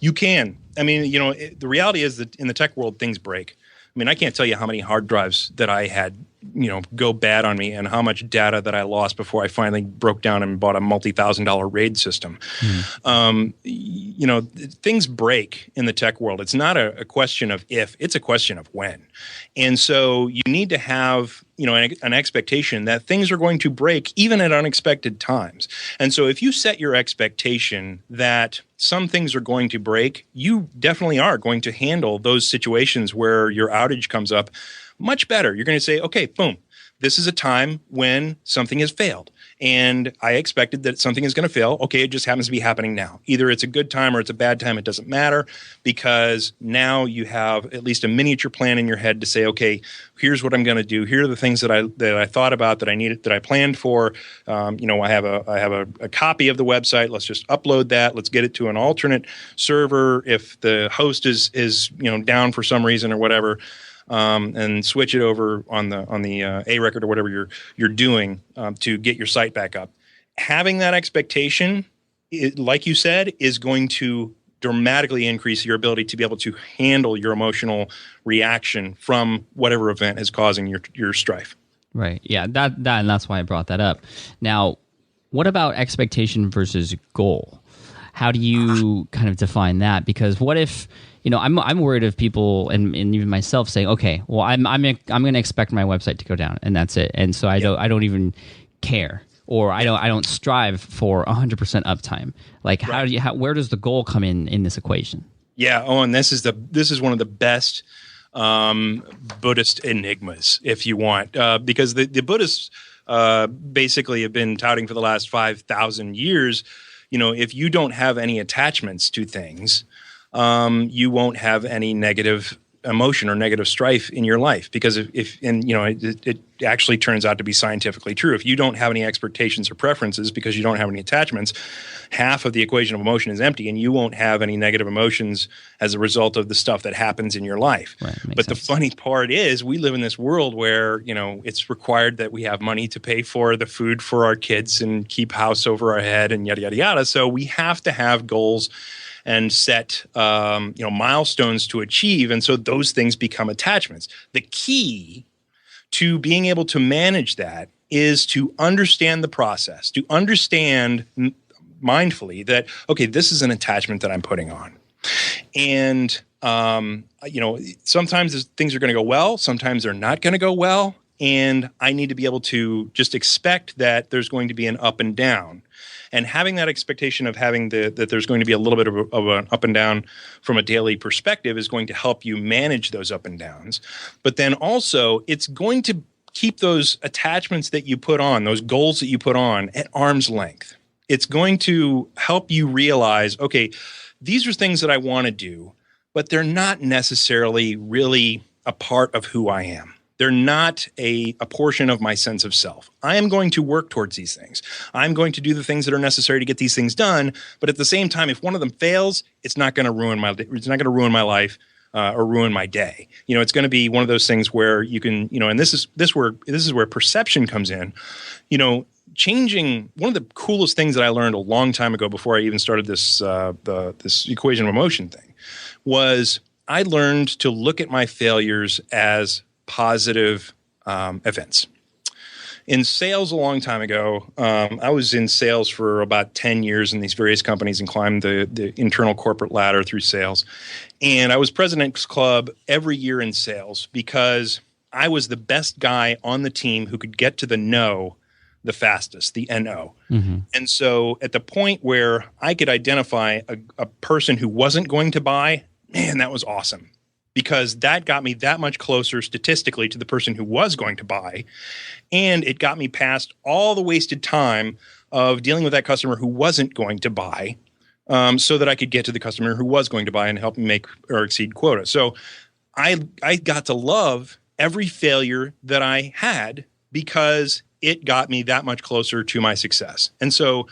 You can. I mean, the reality is that in the tech world, things break. I mean, I can't tell you how many hard drives that I had, go bad on me and how much data that I lost before I finally broke down and bought a multi-$1,000 RAID system. Things break in the tech world. It's not a question of if, it's a question of when. And so you need to have, an expectation that things are going to break even at unexpected times. And so if you set your expectation that some things are going to break, you definitely are going to handle those situations where your outage comes up much better. You're going to say, okay, boom, this is a time when something has failed. And I expected that something is going to fail. Okay, it just happens to be happening now. Either it's a good time or it's a bad time. It doesn't matter, because now you have at least a miniature plan in your head to say, okay, here's what I'm going to do. Here are the things that I thought about, that I needed, that I planned for. I have a copy of the website. Let's just upload that. Let's get it to an alternate server if the host is down for some reason or whatever. And switch it over on the A record or whatever you're doing to get your site back up. Having that expectation, like you said, is going to dramatically increase your ability to be able to handle your emotional reaction from whatever event is causing your strife. Right. Yeah. And that's why I brought that up. Now, what about expectation versus goal? How do you kind of define that? Because what if, I'm worried of people and even myself saying, okay, well, I'm going to expect my website to go down, and that's it. And so I don't even care, or I don't strive for 100% uptime. Like, where does the goal come in this equation? Yeah. Oh, and this is one of the best Buddhist enigmas, if you want, because the Buddhists basically have been touting for the last 5,000 years. If you don't have any attachments to things, you won't have any negative emotion or negative strife in your life, because it actually turns out to be scientifically true. If you don't have any expectations or preferences because you don't have any attachments, half of the equation of emotion is empty, and you won't have any negative emotions as a result of the stuff that happens in your life. Right, but the funny part is, we live in this world where it's required that we have money to pay for the food for our kids and keep house over our head and yada yada yada. So we have to have goals and set milestones to achieve, and so those things become attachments. The key to being able to manage that is to understand the process, to understand mindfully that, okay, this is an attachment that I'm putting on. And, sometimes things are going to go well, sometimes they're not going to go well. And I need to be able to just expect that there's going to be an up and down. And having that expectation of having that there's going to be a little bit of an up and down from a daily perspective is going to help you manage those up and downs. But then also, it's going to keep those attachments that you put on, those goals that you put on, at arm's length. It's going to help you realize, okay, these are things that I want to do, but they're not necessarily really a part of who I am. They're not a portion of my sense of self. I am going to work towards these things. I'm going to do the things that are necessary to get these things done. But at the same time, if one of them fails, it's not going to ruin my life or ruin my day. It's going to be one of those things where you can, and this is where perception comes in. Changing, one of the coolest things that I learned a long time ago, before I even started this equation of emotion thing, was I learned to look at my failures as positive events. In sales a long time ago, I was in sales for about 10 years in these various companies and climbed the internal corporate ladder through sales. And I was President's Club every year in sales because I was the best guy on the team who could get to the no the fastest, the NO. Mm-hmm. And so at the point where I could identify a person who wasn't going to buy, man, that was awesome. Because that got me that much closer statistically to the person who was going to buy. And it got me past all the wasted time of dealing with that customer who wasn't going to buy, so that I could get to the customer who was going to buy and help me make or exceed quota. So I got to love every failure that I had because it got me that much closer to my success. And so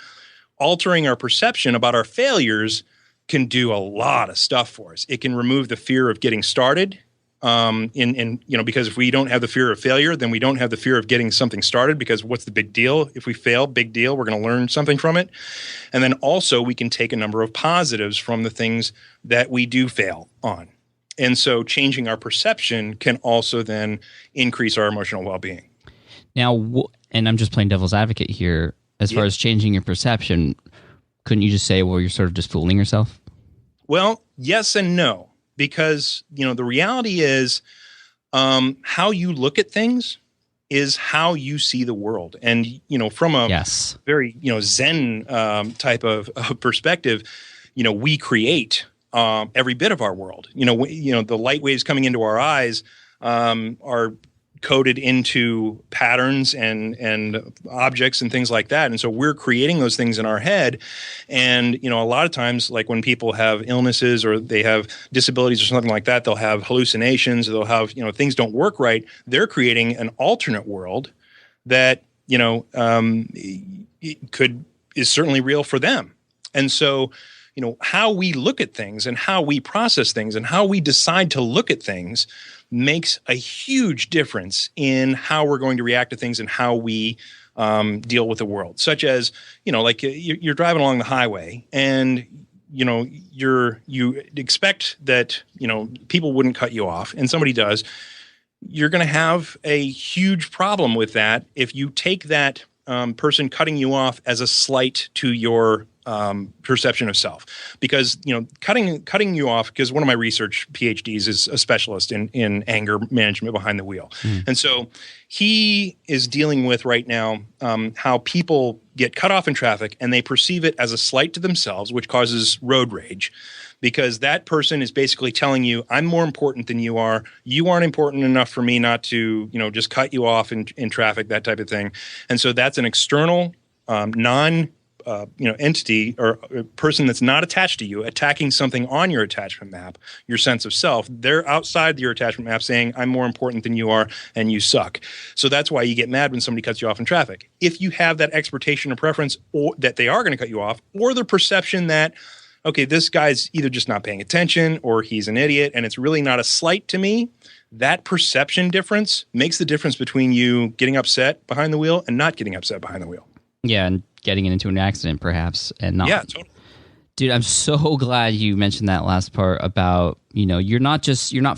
altering our perception about our failures can do a lot of stuff for us. It can remove the fear of getting started. Because if we don't have the fear of failure, then we don't have the fear of getting something started, because what's the big deal? If we fail, big deal, we're going to learn something from it. And then also we can take a number of positives from the things that we do fail on. And so changing our perception can also then increase our emotional well-being. Now, and I'm just playing devil's advocate here, as far as changing your perception, couldn't you just say, well, you're sort of just fooling yourself? Well, yes and no. Because, the reality is how you look at things is how you see the world. And, from a very, Zen type of perspective, we create every bit of our world. The light waves coming into our eyes are coded into patterns and objects and things like that. And so we're creating those things in our head. And, a lot of times, like when people have illnesses or they have disabilities or something like that, they'll have hallucinations, or they'll have, things don't work right. They're creating an alternate world that, is certainly real for them. And so, how we look at things and how we process things and how we decide to look at things makes a huge difference in how we're going to react to things and how we deal with the world. Such as, like you're driving along the highway and, you expect that, people wouldn't cut you off, and somebody does. You're going to have a huge problem with that if you take that person cutting you off as a slight to your perception of self. Because, cutting you off, because one of my research PhDs is a specialist in anger management behind the wheel. And so he is dealing with right now how people get cut off in traffic and they perceive it as a slight to themselves, which causes road rage. Because that person is basically telling you, I'm more important than you are. You aren't important enough for me not to, just cut you off in traffic, that type of thing. And so that's an external, entity or a person that's not attached to you attacking something on your attachment map, your sense of self. They're outside your attachment map saying, I'm more important than you are and you suck. So that's why you get mad when somebody cuts you off in traffic. If you have that expectation or preference or that they are going to cut you off, or the perception that, okay, this guy's either just not paying attention or he's an idiot and it's really not a slight to me, that perception difference makes the difference between you getting upset behind the wheel and not getting upset behind the wheel. Yeah, and getting into an accident perhaps and not. Yeah, totally. Dude, I'm so glad you mentioned that last part about, you're not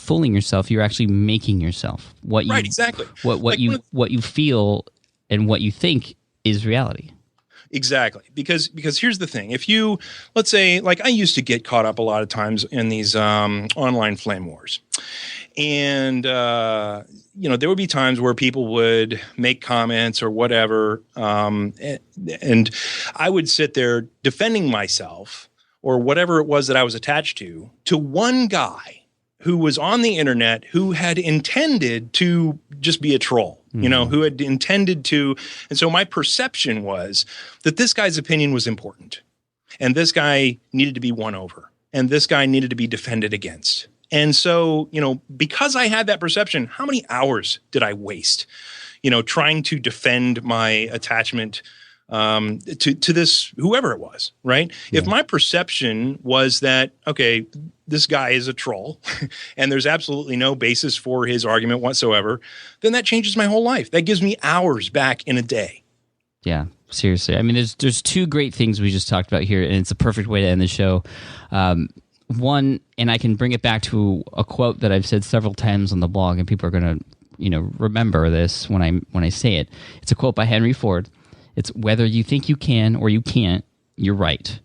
fooling yourself, you're actually making yourself. Exactly. What you feel and what you think is reality. Exactly. Because here's the thing. If you, let's say, like I used to get caught up a lot of times in these online flame wars. And, there would be times where people would make comments or whatever. And I would sit there defending myself or whatever it was that I was attached to one guy who was on the internet who had intended to just be a troll, who had intended to. And so my perception was that this guy's opinion was important and this guy needed to be won over and this guy needed to be defended against. And so, because I had that perception, how many hours did I waste, trying to defend my attachment to this, whoever it was, right? Yeah. If my perception was that, okay, this guy is a troll and there's absolutely no basis for his argument whatsoever, then that changes my whole life. That gives me hours back in a day. Yeah, seriously. I mean, there's two great things we just talked about here, and it's a perfect way to end the show. One, and I can bring it back to a quote that I've said several times on the blog, and people are going to, remember this when I say it. It's a quote by Henry Ford. It's whether you think you can or you can't, you're right.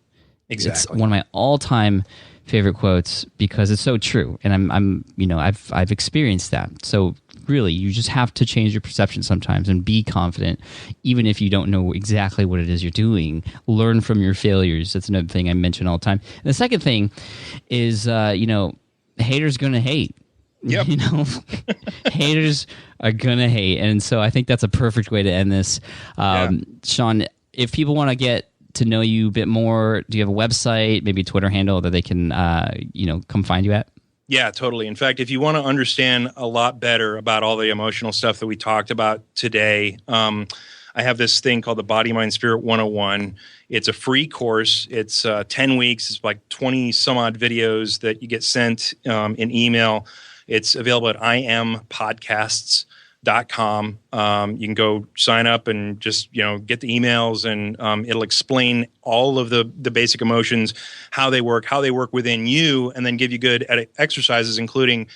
Exactly. It's one of my all-time favorite quotes because it's so true, and I've experienced that. So really, you just have to change your perception sometimes and be confident, even if you don't know exactly what it is you're doing. Learn from your failures. That's another thing I mention all the time. And the second thing is, haters gonna hate. Yep. Haters are gonna hate, and so I think that's a perfect way to end this. Sean, if people want to get to know you a bit more, do you have a website, maybe a Twitter handle that they can, come find you at? Yeah, totally. In fact, if you want to understand a lot better about all the emotional stuff that we talked about today, I have this thing called the Body, Mind, Spirit 101. It's a free course. It's 10 weeks. It's like 20 some odd videos that you get sent in email. It's available at iampodcasts.com. You can go sign up and just, get the emails, and it'll explain all of the basic emotions, how they work within you, and then give you good exercises, including,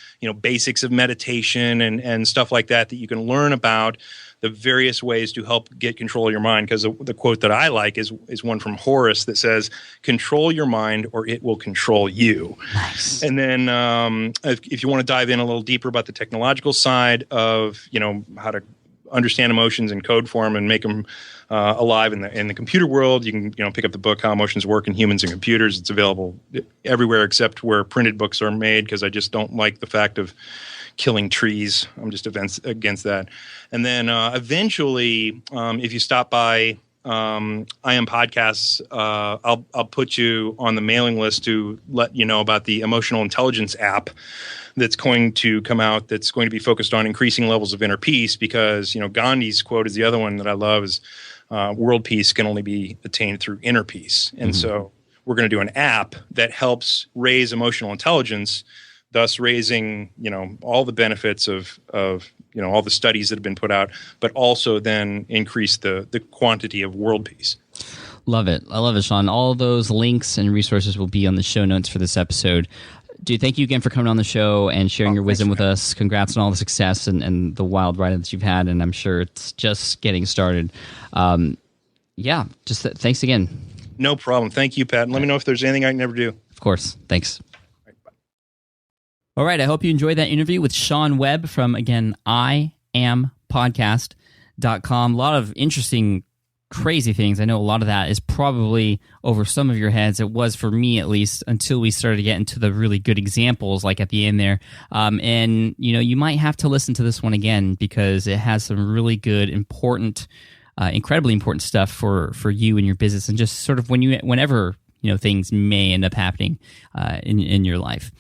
basics of meditation and stuff like that you can learn about the various ways to help get control of your mind. Because the quote that I like is one from Horace that says, "Control your mind or it will control you." Nice. And then if you want to dive in a little deeper about the technological side of, how to understand emotions in code form and make them alive in the computer world, you can pick up the book How Emotions Work in Humans and Computers. It's available everywhere except where printed books are made, because I just don't like the fact of killing trees. I'm just against that. And then eventually, if you stop by I Am Podcasts, I'll put you on the mailing list to let you know about the emotional intelligence app that's going to come out, that's going to be focused on increasing levels of inner peace, because Gandhi's quote is the other one that I love, is world peace can only be attained through inner peace. And so we're going to do an app that helps raise emotional intelligence, thus raising all the benefits of all the studies that have been put out, but also then increase the quantity of world peace. Love it. I love it, Sean. All those links and resources will be on the show notes for this episode. Dude, thank you again for coming on the show and sharing your wisdom with us. Congrats on all the success and the wild ride that you've had, and I'm sure it's just getting started. Thanks again. No problem. Thank you, Pat. And let me know if there's anything I can ever do. Of course. Thanks. All right, I hope you enjoyed that interview with Sean Webb from, again, IamPodcast.com. A lot of interesting, crazy things. I know a lot of that is probably over some of your heads. It was for me, at least, until we started to get into the really good examples, like at the end there. And you might have to listen to this one again, because it has some really good, important, incredibly important stuff for you and your business, and just sort of whenever things may end up happening in your life.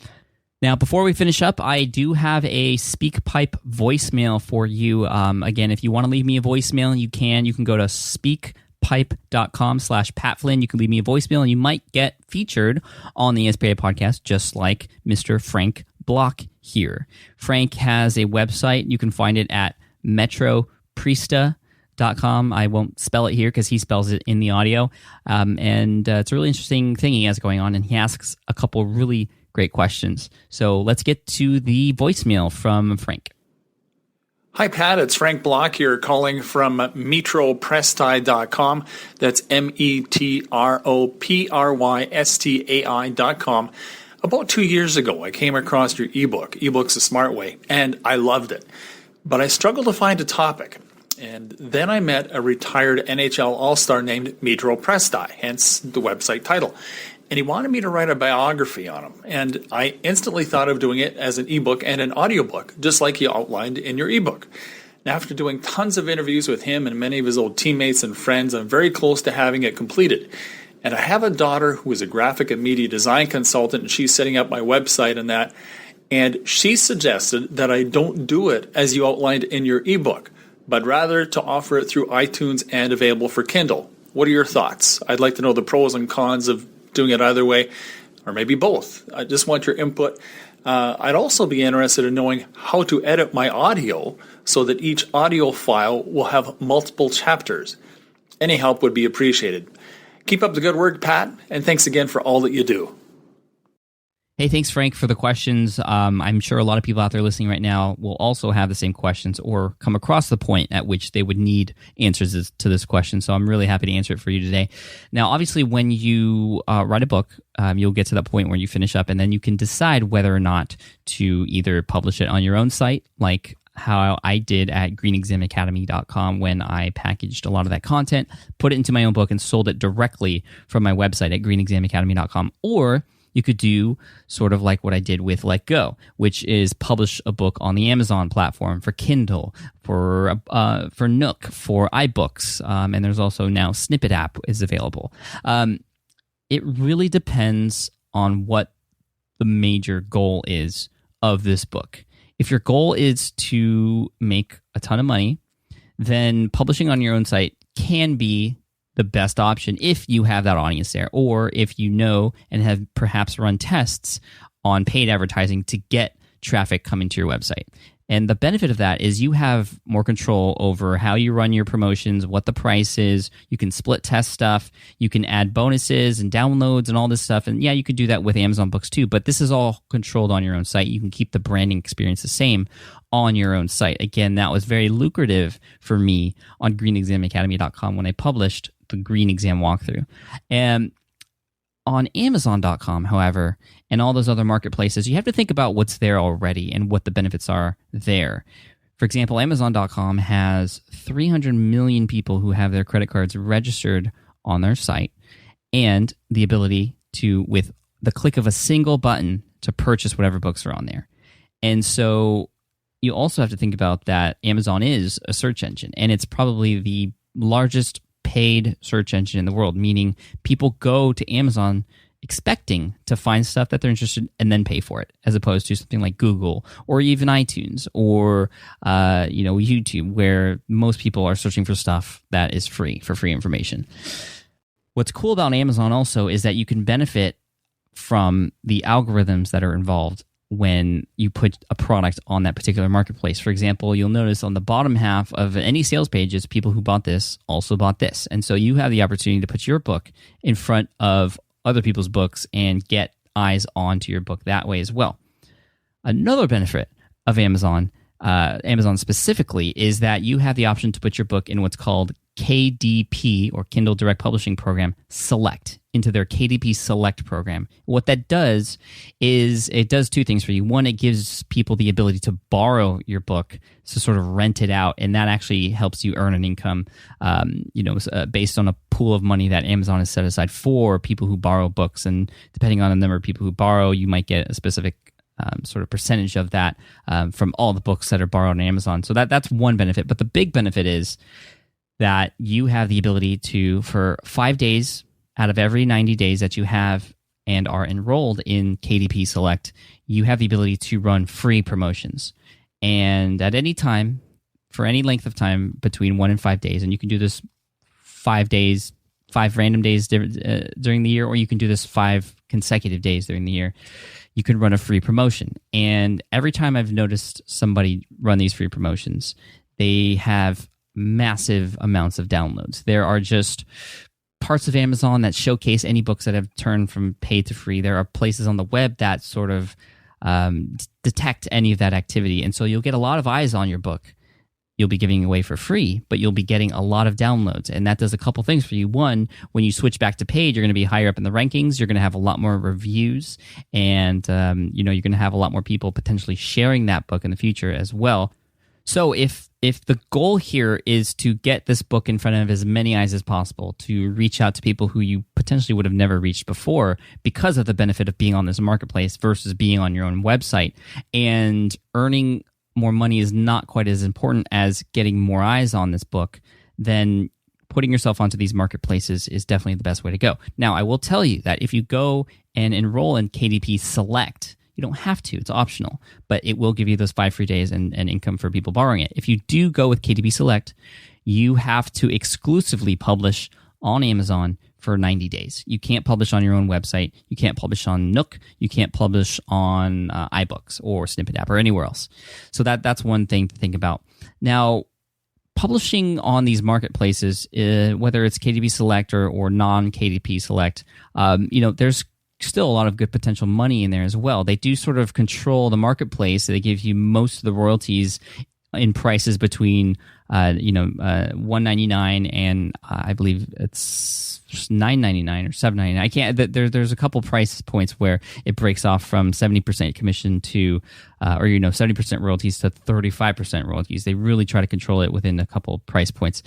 Now, before we finish up, I do have a SpeakPipe voicemail for you. Again, if you want to leave me a voicemail, you can. You can go to speakpipe.com/PatFlynn. You can leave me a voicemail, and you might get featured on the SPI podcast, just like Mr. Frank Block here. Frank has a website. You can find it at metropriesta.com. I won't spell it here because he spells it in the audio. And it's a really interesting thing he has going on, and he asks a couple really great questions. So let's get to the voicemail from Frank. Hi, Pat. It's Frank Block here, calling from metropriesta.com. That's metropriesta.com. About 2 years ago, I came across your ebook, eBooks the Smart Way, and I loved it. But I struggled to find a topic. And then I met a retired NHL All-Star named Metro Presti, hence the website title. And he wanted me to write a biography on him. And I instantly thought of doing it as an ebook and an audiobook, just like you outlined in your ebook. Now, after doing tons of interviews with him and many of his old teammates and friends, I'm very close to having it completed. And I have a daughter who is a graphic and media design consultant, and she's setting up my website and that. And she suggested that I don't do it as you outlined in your ebook, but rather to offer it through iTunes and available for Kindle. What are your thoughts? I'd like to know the pros and cons of doing it either way, or maybe both. I just want your input. I'd also be interested in knowing how to edit my audio so that each audio file will have multiple chapters. Any help would be appreciated. Keep up the good work, Pat, and thanks again for all that you do. Hey, thanks, Frank, for the questions. I'm sure a lot of people out there listening right now will also have the same questions or come across the point at which they would need answers to this question. So I'm really happy to answer it for you today. Now, obviously, when you write a book, you'll get to that point where you finish up, and then you can decide whether or not to either publish it on your own site, like how I did at greenexamacademy.com when I packaged a lot of that content, put it into my own book, and sold it directly from my website at greenexamacademy.com, or you could do sort of like what I did with Let Go, which is publish a book on the Amazon platform for Kindle, for Nook, for iBooks, and there's also now Snippet app is available. It really depends on what the major goal is of this book. If your goal is to make a ton of money, then publishing on your own site can be the best option if you have that audience there, or if you know and have perhaps run tests on paid advertising to get traffic coming to your website. And the benefit of that is you have more control over how you run your promotions, what the price is. You can split test stuff. You can add bonuses and downloads and all this stuff. And yeah, you could do that with Amazon Books too, but this is all controlled on your own site. You can keep the branding experience the same on your own site. Again, that was very lucrative for me on greenexamacademy.com when I published the Green Exam walkthrough. And on Amazon.com, however, and all those other marketplaces, you have to think about what's there already and what the benefits are there. For example, Amazon.com has 300 million people who have their credit cards registered on their site and the ability to, with the click of a single button, to purchase whatever books are on there. And so you also have to think about that Amazon is a search engine, and it's probably the largest paid search engine in the world, meaning people go to Amazon expecting to find stuff that they're interested in and then pay for it, as opposed to something like Google or even iTunes or YouTube, where most people are searching for stuff that is free, for free information. What's cool about Amazon also is that you can benefit from the algorithms that are involved when you put a product on that particular marketplace. For example, you'll notice on the bottom half of any sales page is people who bought this also bought this. And so you have the opportunity to put your book in front of other people's books and get eyes onto your book that way as well. Another benefit of Amazon specifically, is that you have the option to put your book in what's called KDP, or Kindle Direct Publishing Program Select, into their KDP Select program. What that does is it does two things for you. One, it gives people the ability to borrow your book, to sort of rent it out, and that actually helps you earn an income, based on a pool of money that Amazon has set aside for people who borrow books. And depending on the number of people who borrow, you might get a specific sort of percentage of that from all the books that are borrowed on Amazon. So that's one benefit. But the big benefit is that you have the ability to, for 5 days out of every 90 days that you have and are enrolled in KDP Select, you have the ability to run free promotions. And at any time, for any length of time between 1 and 5 days, and you can do this 5 days, 5 random days during the year, or you can do this 5 consecutive days during the year, you can run a free promotion. And every time I've noticed somebody run these free promotions, they have massive amounts of downloads. There are just parts of Amazon that showcase any books that have turned from paid to free. There are places on the web that sort of detect any of that activity. And so you'll get a lot of eyes on your book. You'll be giving away for free, but you'll be getting a lot of downloads. And that does a couple things for you. One, when you switch back to paid, you're going to be higher up in the rankings. You're going to have a lot more reviews, and you're going to have a lot more people potentially sharing that book in the future as well. So if the goal here is to get this book in front of as many eyes as possible, to reach out to people who you potentially would have never reached before because of the benefit of being on this marketplace versus being on your own website, and earning more money is not quite as important as getting more eyes on this book, then putting yourself onto these marketplaces is definitely the best way to go. Now, I will tell you that if you go and enroll in KDP Select, you don't have to, it's optional, but it will give you those 5 free days and income for people borrowing it. If you do go with KDP Select, you have to exclusively publish on Amazon for 90 days. You can't publish on your own website. You can't publish on Nook. You can't publish on iBooks or Snippet App or anywhere else. So that's one thing to think about. Now, publishing on these marketplaces, whether it's KDP Select or non-KDP Select, there's still a lot of good potential money in there as well. They do sort of control the marketplace. They give you most of the royalties in prices between $1.99 and I believe it's $9.99 or $7.99. I can't. There's a couple price points where it breaks off from 70% commission to 70% royalties to 35% royalties. They really try to control it within a couple price points,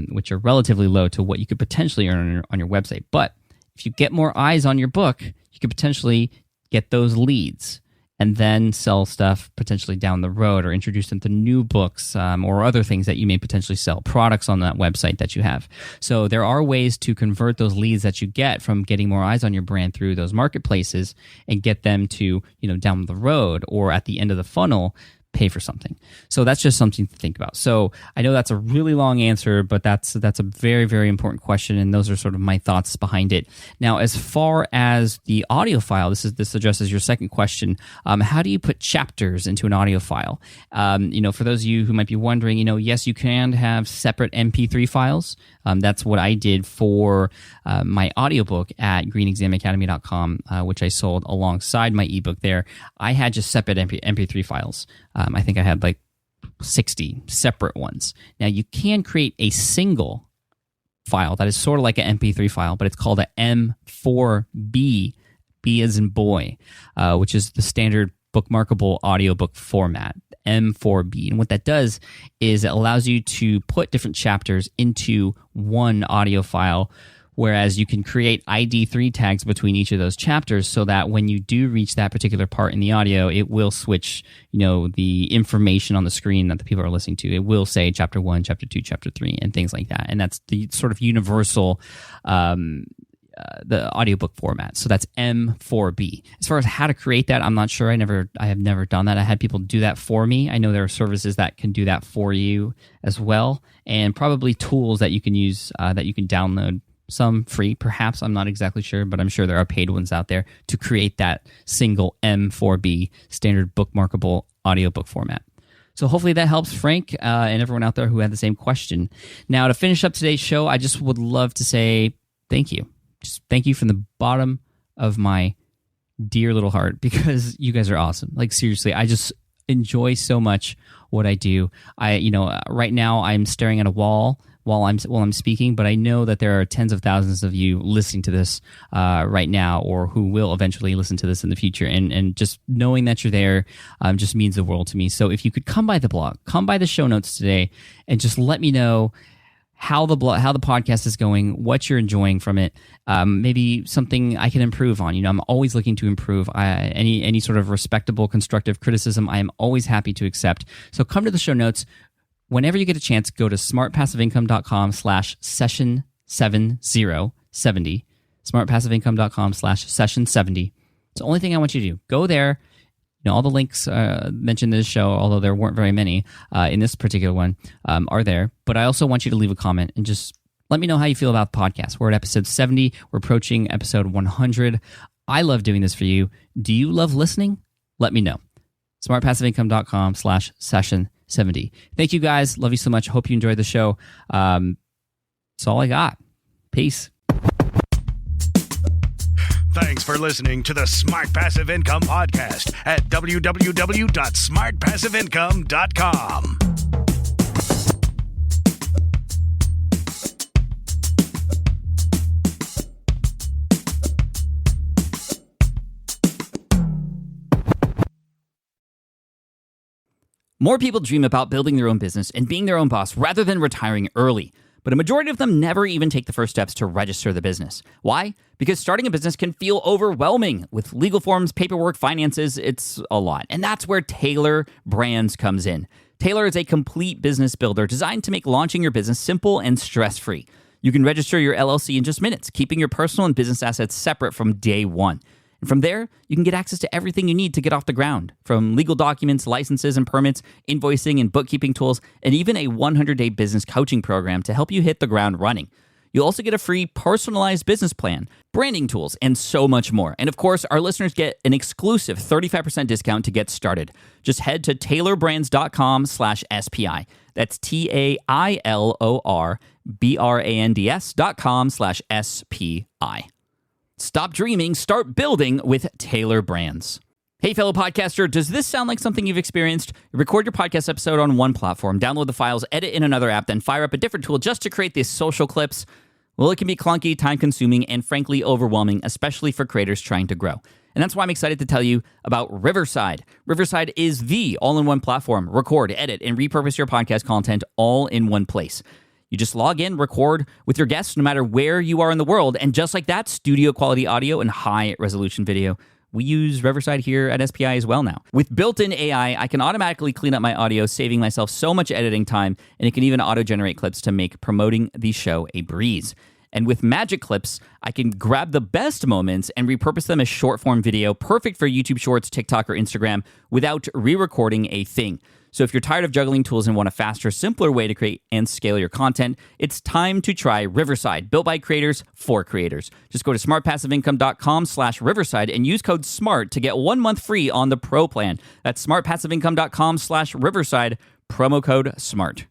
which are relatively low to what you could potentially earn on your website. But if you get more eyes on your book, you could potentially get those leads and then sell stuff potentially down the road, or introduce them to new books or other things that you may potentially sell, products on that website that you have. So there are ways to convert those leads that you get from getting more eyes on your brand through those marketplaces and get them to, down the road or at the end of the funnel, pay for something. So that's just something to think about. So I know that's a really long answer, but that's a very, very important question, and those are sort of my thoughts behind it. Now, as far as the audio file, this addresses your second question. How do you put chapters into an audio file? For those of you who might be wondering, yes, you can have separate MP3 files. That's what I did for my audiobook at greenexamacademy.com, which I sold alongside my ebook there. I had just separate MP3 files. I think I had like 60 separate ones. Now, you can create a single file that is sort of like an MP3 file, but it's called a M4B, B as in boy, which is the standard bookmarkable audiobook format, M4B. And what that does is it allows you to put different chapters into one audio file, whereas you can create ID3 tags between each of those chapters so that when you do reach that particular part in the audio, it will switch, the information on the screen that the people are listening to. It will say chapter 1, chapter 2, chapter 3, and things like that. And that's the sort of universal the audiobook format. So that's M4B. As far as how to create that, I'm not sure. I have never done that. I had people do that for me. I know there are services that can do that for you as well, and probably tools that you can use that you can download. Some free, perhaps. I'm not exactly sure, but I'm sure there are paid ones out there to create that single M4B standard bookmarkable audiobook format. So hopefully that helps Frank and everyone out there who had the same question. Now, to finish up today's show, I just would love to say thank you. Just thank you from the bottom of my dear little heart, because you guys are awesome. Like, seriously, I just enjoy so much what I do. Right now I'm staring at a wall while I'm speaking, but I know that there are tens of thousands of you listening to this right now, or who will eventually listen to this in the future. And just knowing that you're there just means the world to me. So if you could come by the blog, come by the show notes today, and just let me know how the podcast is going, what you're enjoying from it, maybe something I can improve on. I'm always looking to improve. Any sort of respectable, constructive criticism, I am always happy to accept. So come to the show notes. Whenever you get a chance, go to smartpassiveincome.com/session7070, smartpassiveincome.com/session70. It's the only thing I want you to do. Go there. All the links mentioned in this show, although there weren't very many in this particular one, are there. But I also want you to leave a comment and just let me know how you feel about the podcast. We're at episode 70. We're approaching episode 100. I love doing this for you. Do you love listening? Let me know. smartpassiveincome.com/session70. Thank you guys. Love you so much. Hope you enjoyed the show. That's all I got. Peace. Thanks for listening to the Smart Passive Income Podcast at www.smartpassiveincome.com. More people dream about building their own business and being their own boss rather than retiring early. But a majority of them never even take the first steps to register the business. Why? Because starting a business can feel overwhelming. With legal forms, paperwork, finances, it's a lot. And that's where Taylor Brands comes in. Taylor is a complete business builder designed to make launching your business simple and stress-free. You can register your LLC in just minutes, keeping your personal and business assets separate from day one. And from there, you can get access to everything you need to get off the ground, from legal documents, licenses and permits, invoicing and bookkeeping tools, and even a 100-day business coaching program to help you hit the ground running. You'll also get a free personalized business plan, branding tools, and so much more. And of course, our listeners get an exclusive 35% discount to get started. Just head to taylorbrands.com/SPI. That's TAILORBRANDS.com/SPI. Stop dreaming, start building with Taylor Brands. Hey, fellow podcaster, does this sound like something you've experienced? Record your podcast episode on one platform, download the files, edit in another app, then fire up a different tool just to create these social clips. Well, it can be clunky, time-consuming, and frankly overwhelming, especially for creators trying to grow. And that's why I'm excited to tell you about Riverside. Riverside is the all-in-one platform. Record, edit, and repurpose your podcast content all in one place. You just log in, record with your guests no matter where you are in the world, and just like that, studio quality audio and high resolution video. We use Riverside here at SPI as well now. With built-in AI, I can automatically clean up my audio, saving myself so much editing time, and it can even auto-generate clips to make promoting the show a breeze. And with Magic Clips, I can grab the best moments and repurpose them as short-form video, perfect for YouTube Shorts, TikTok, or Instagram, without re-recording a thing. So if you're tired of juggling tools and want a faster, simpler way to create and scale your content, it's time to try Riverside, built by creators for creators. Just go to smartpassiveincome.com/Riverside and use code SMART to get 1 month free on the Pro plan. That's smartpassiveincome.com/Riverside, promo code SMART.